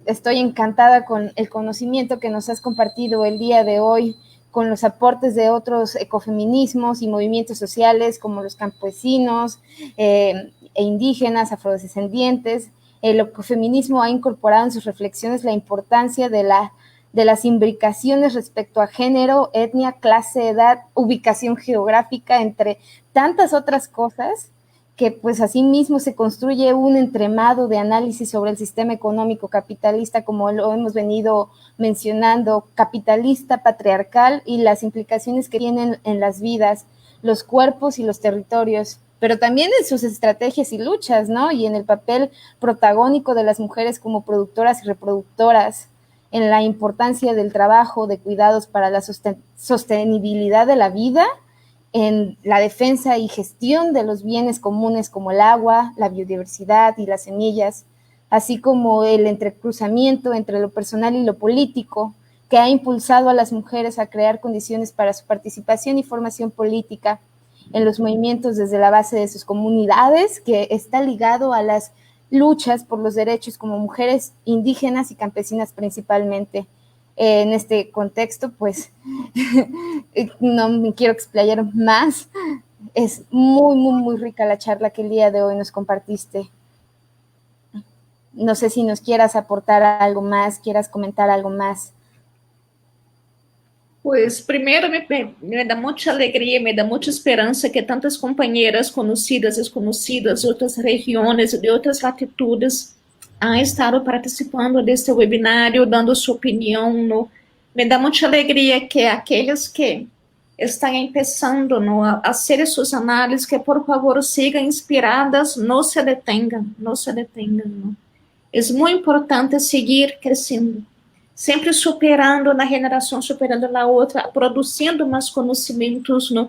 estoy encantada con el conocimiento que nos has compartido el día de hoy, con los aportes de otros ecofeminismos y movimientos sociales como los campesinos e indígenas, afrodescendientes. El ecofeminismo ha incorporado en sus reflexiones la importancia de las imbricaciones respecto a género, etnia, clase, edad, ubicación geográfica, entre tantas otras cosas, que pues así mismo se construye un entremado de análisis sobre el sistema económico capitalista, como lo hemos venido mencionando, capitalista, patriarcal, y las implicaciones que tienen en las vidas, los cuerpos y los territorios, pero también en sus estrategias y luchas, ¿no? Y en el papel protagónico de las mujeres como productoras y reproductoras, en la importancia del trabajo, de cuidados para la sostenibilidad de la vida, en la defensa y gestión de los bienes comunes como el agua, la biodiversidad y las semillas, así como el entrecruzamiento entre lo personal y lo político, que ha impulsado a las mujeres a crear condiciones para su participación y formación política en los movimientos desde la base de sus comunidades, que está ligado a las luchas por los derechos como mujeres indígenas y campesinas principalmente. En este contexto, pues, no me quiero explayar más. Es muy, muy, muy rica la charla que el día de hoy nos compartiste. No sé si nos quieras aportar algo más, quieras comentar algo más. Pues primero me da mucha alegría, me da mucha esperanza que tantas compañeras conocidas, desconocidas, de otras regiones, de otras latitudes, han estado participando deste webinário, dando sua opinião. Me dá muita alegria que aqueles que estão começando a fazer suas análises, que por favor sigam inspiradas, não se detenham, não se detenham. Não. É muito importante seguir crescendo, sempre superando na geração, superando na outra, produzindo mais conhecimentos, não?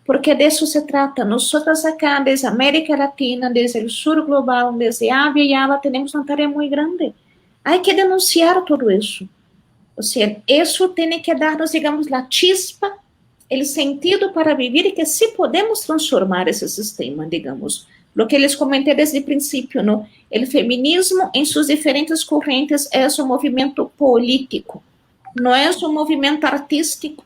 Porque disso se trata. Nós acá, desde a América Latina, desde o sul global, desde Avia e Ala, temos uma tarefa muito grande. Há que denunciar tudo isso. Ou seja, isso tem que dar-nos, digamos, a chispa, o sentido para viver e que sim podemos transformar esse sistema, digamos. lo que les comenté desde el principio, ¿no? El feminismo en sus diferentes corrientes es un movimiento político, no es un movimiento artístico,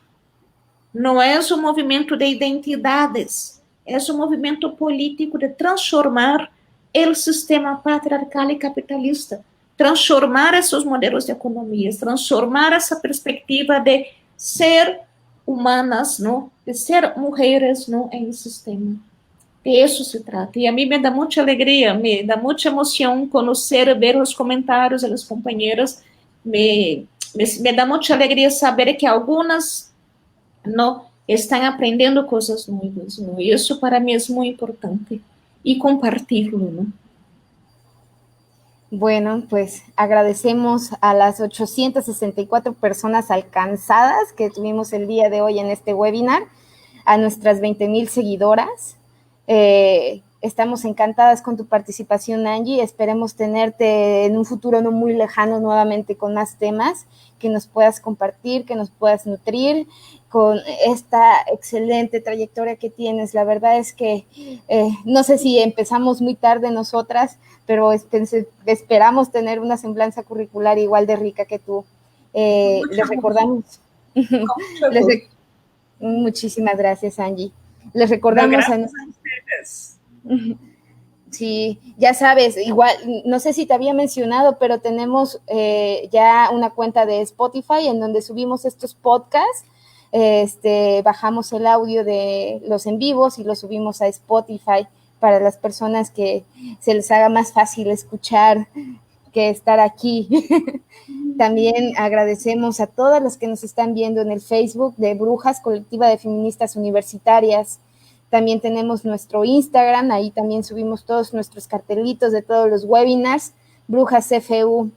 no es un movimiento de identidades, es un movimiento político de transformar el sistema patriarcal y capitalista, transformar esos modelos de economías, transformar esa perspectiva de ser humanas, ¿no? De ser mujeres, ¿no? En el sistema. De eso se trata. Y a mí me da mucha alegría, me da mucha emoción conocer, ver los comentarios de los compañeros. Me da mucha alegría saber que algunas no están aprendiendo cosas nuevas, ¿no? Y eso para mí es muy importante. Y compartirlo, ¿no? Bueno, pues agradecemos a las 864 personas alcanzadas que tuvimos el día de hoy en este webinar, a nuestras 20,000 seguidoras. Estamos encantadas con tu participación, Angie. Esperemos tenerte en un futuro no muy lejano nuevamente con más temas que nos puedas compartir, que nos puedas nutrir con esta excelente trayectoria que tienes. La verdad es que no sé si empezamos muy tarde nosotras, pero esperamos tener una semblanza curricular igual de rica que tú. Les recordamos. Muchísimas gracias, Angie. Les recordamos a ustedes. Sí, ya sabes, igual, no sé si te había mencionado, pero tenemos ya una cuenta de Spotify en donde subimos estos podcasts, bajamos el audio de los en vivos y los subimos a Spotify para las personas que se les haga más fácil escuchar que estar aquí. También agradecemos a todas las que nos están viendo en el Facebook de Brujas, Colectiva de Feministas Universitarias. También tenemos nuestro Instagram, ahí también subimos todos nuestros cartelitos de todos los webinars, Brujas FU.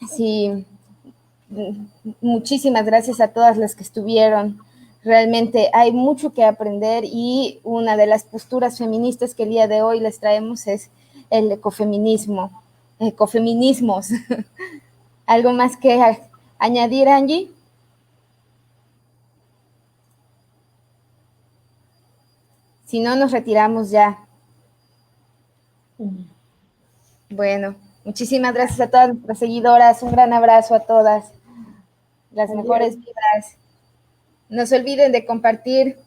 Sí, muchísimas gracias a todas las que estuvieron. Realmente hay mucho que aprender y una de las posturas feministas que el día de hoy les traemos es el ecofeminismo, ecofeminismos. ¿Algo más que añadir, Angie? Si no, nos retiramos ya. Bueno, muchísimas gracias a todas nuestras seguidoras. Un gran abrazo a todas. Las mejores vibras. No se olviden de compartir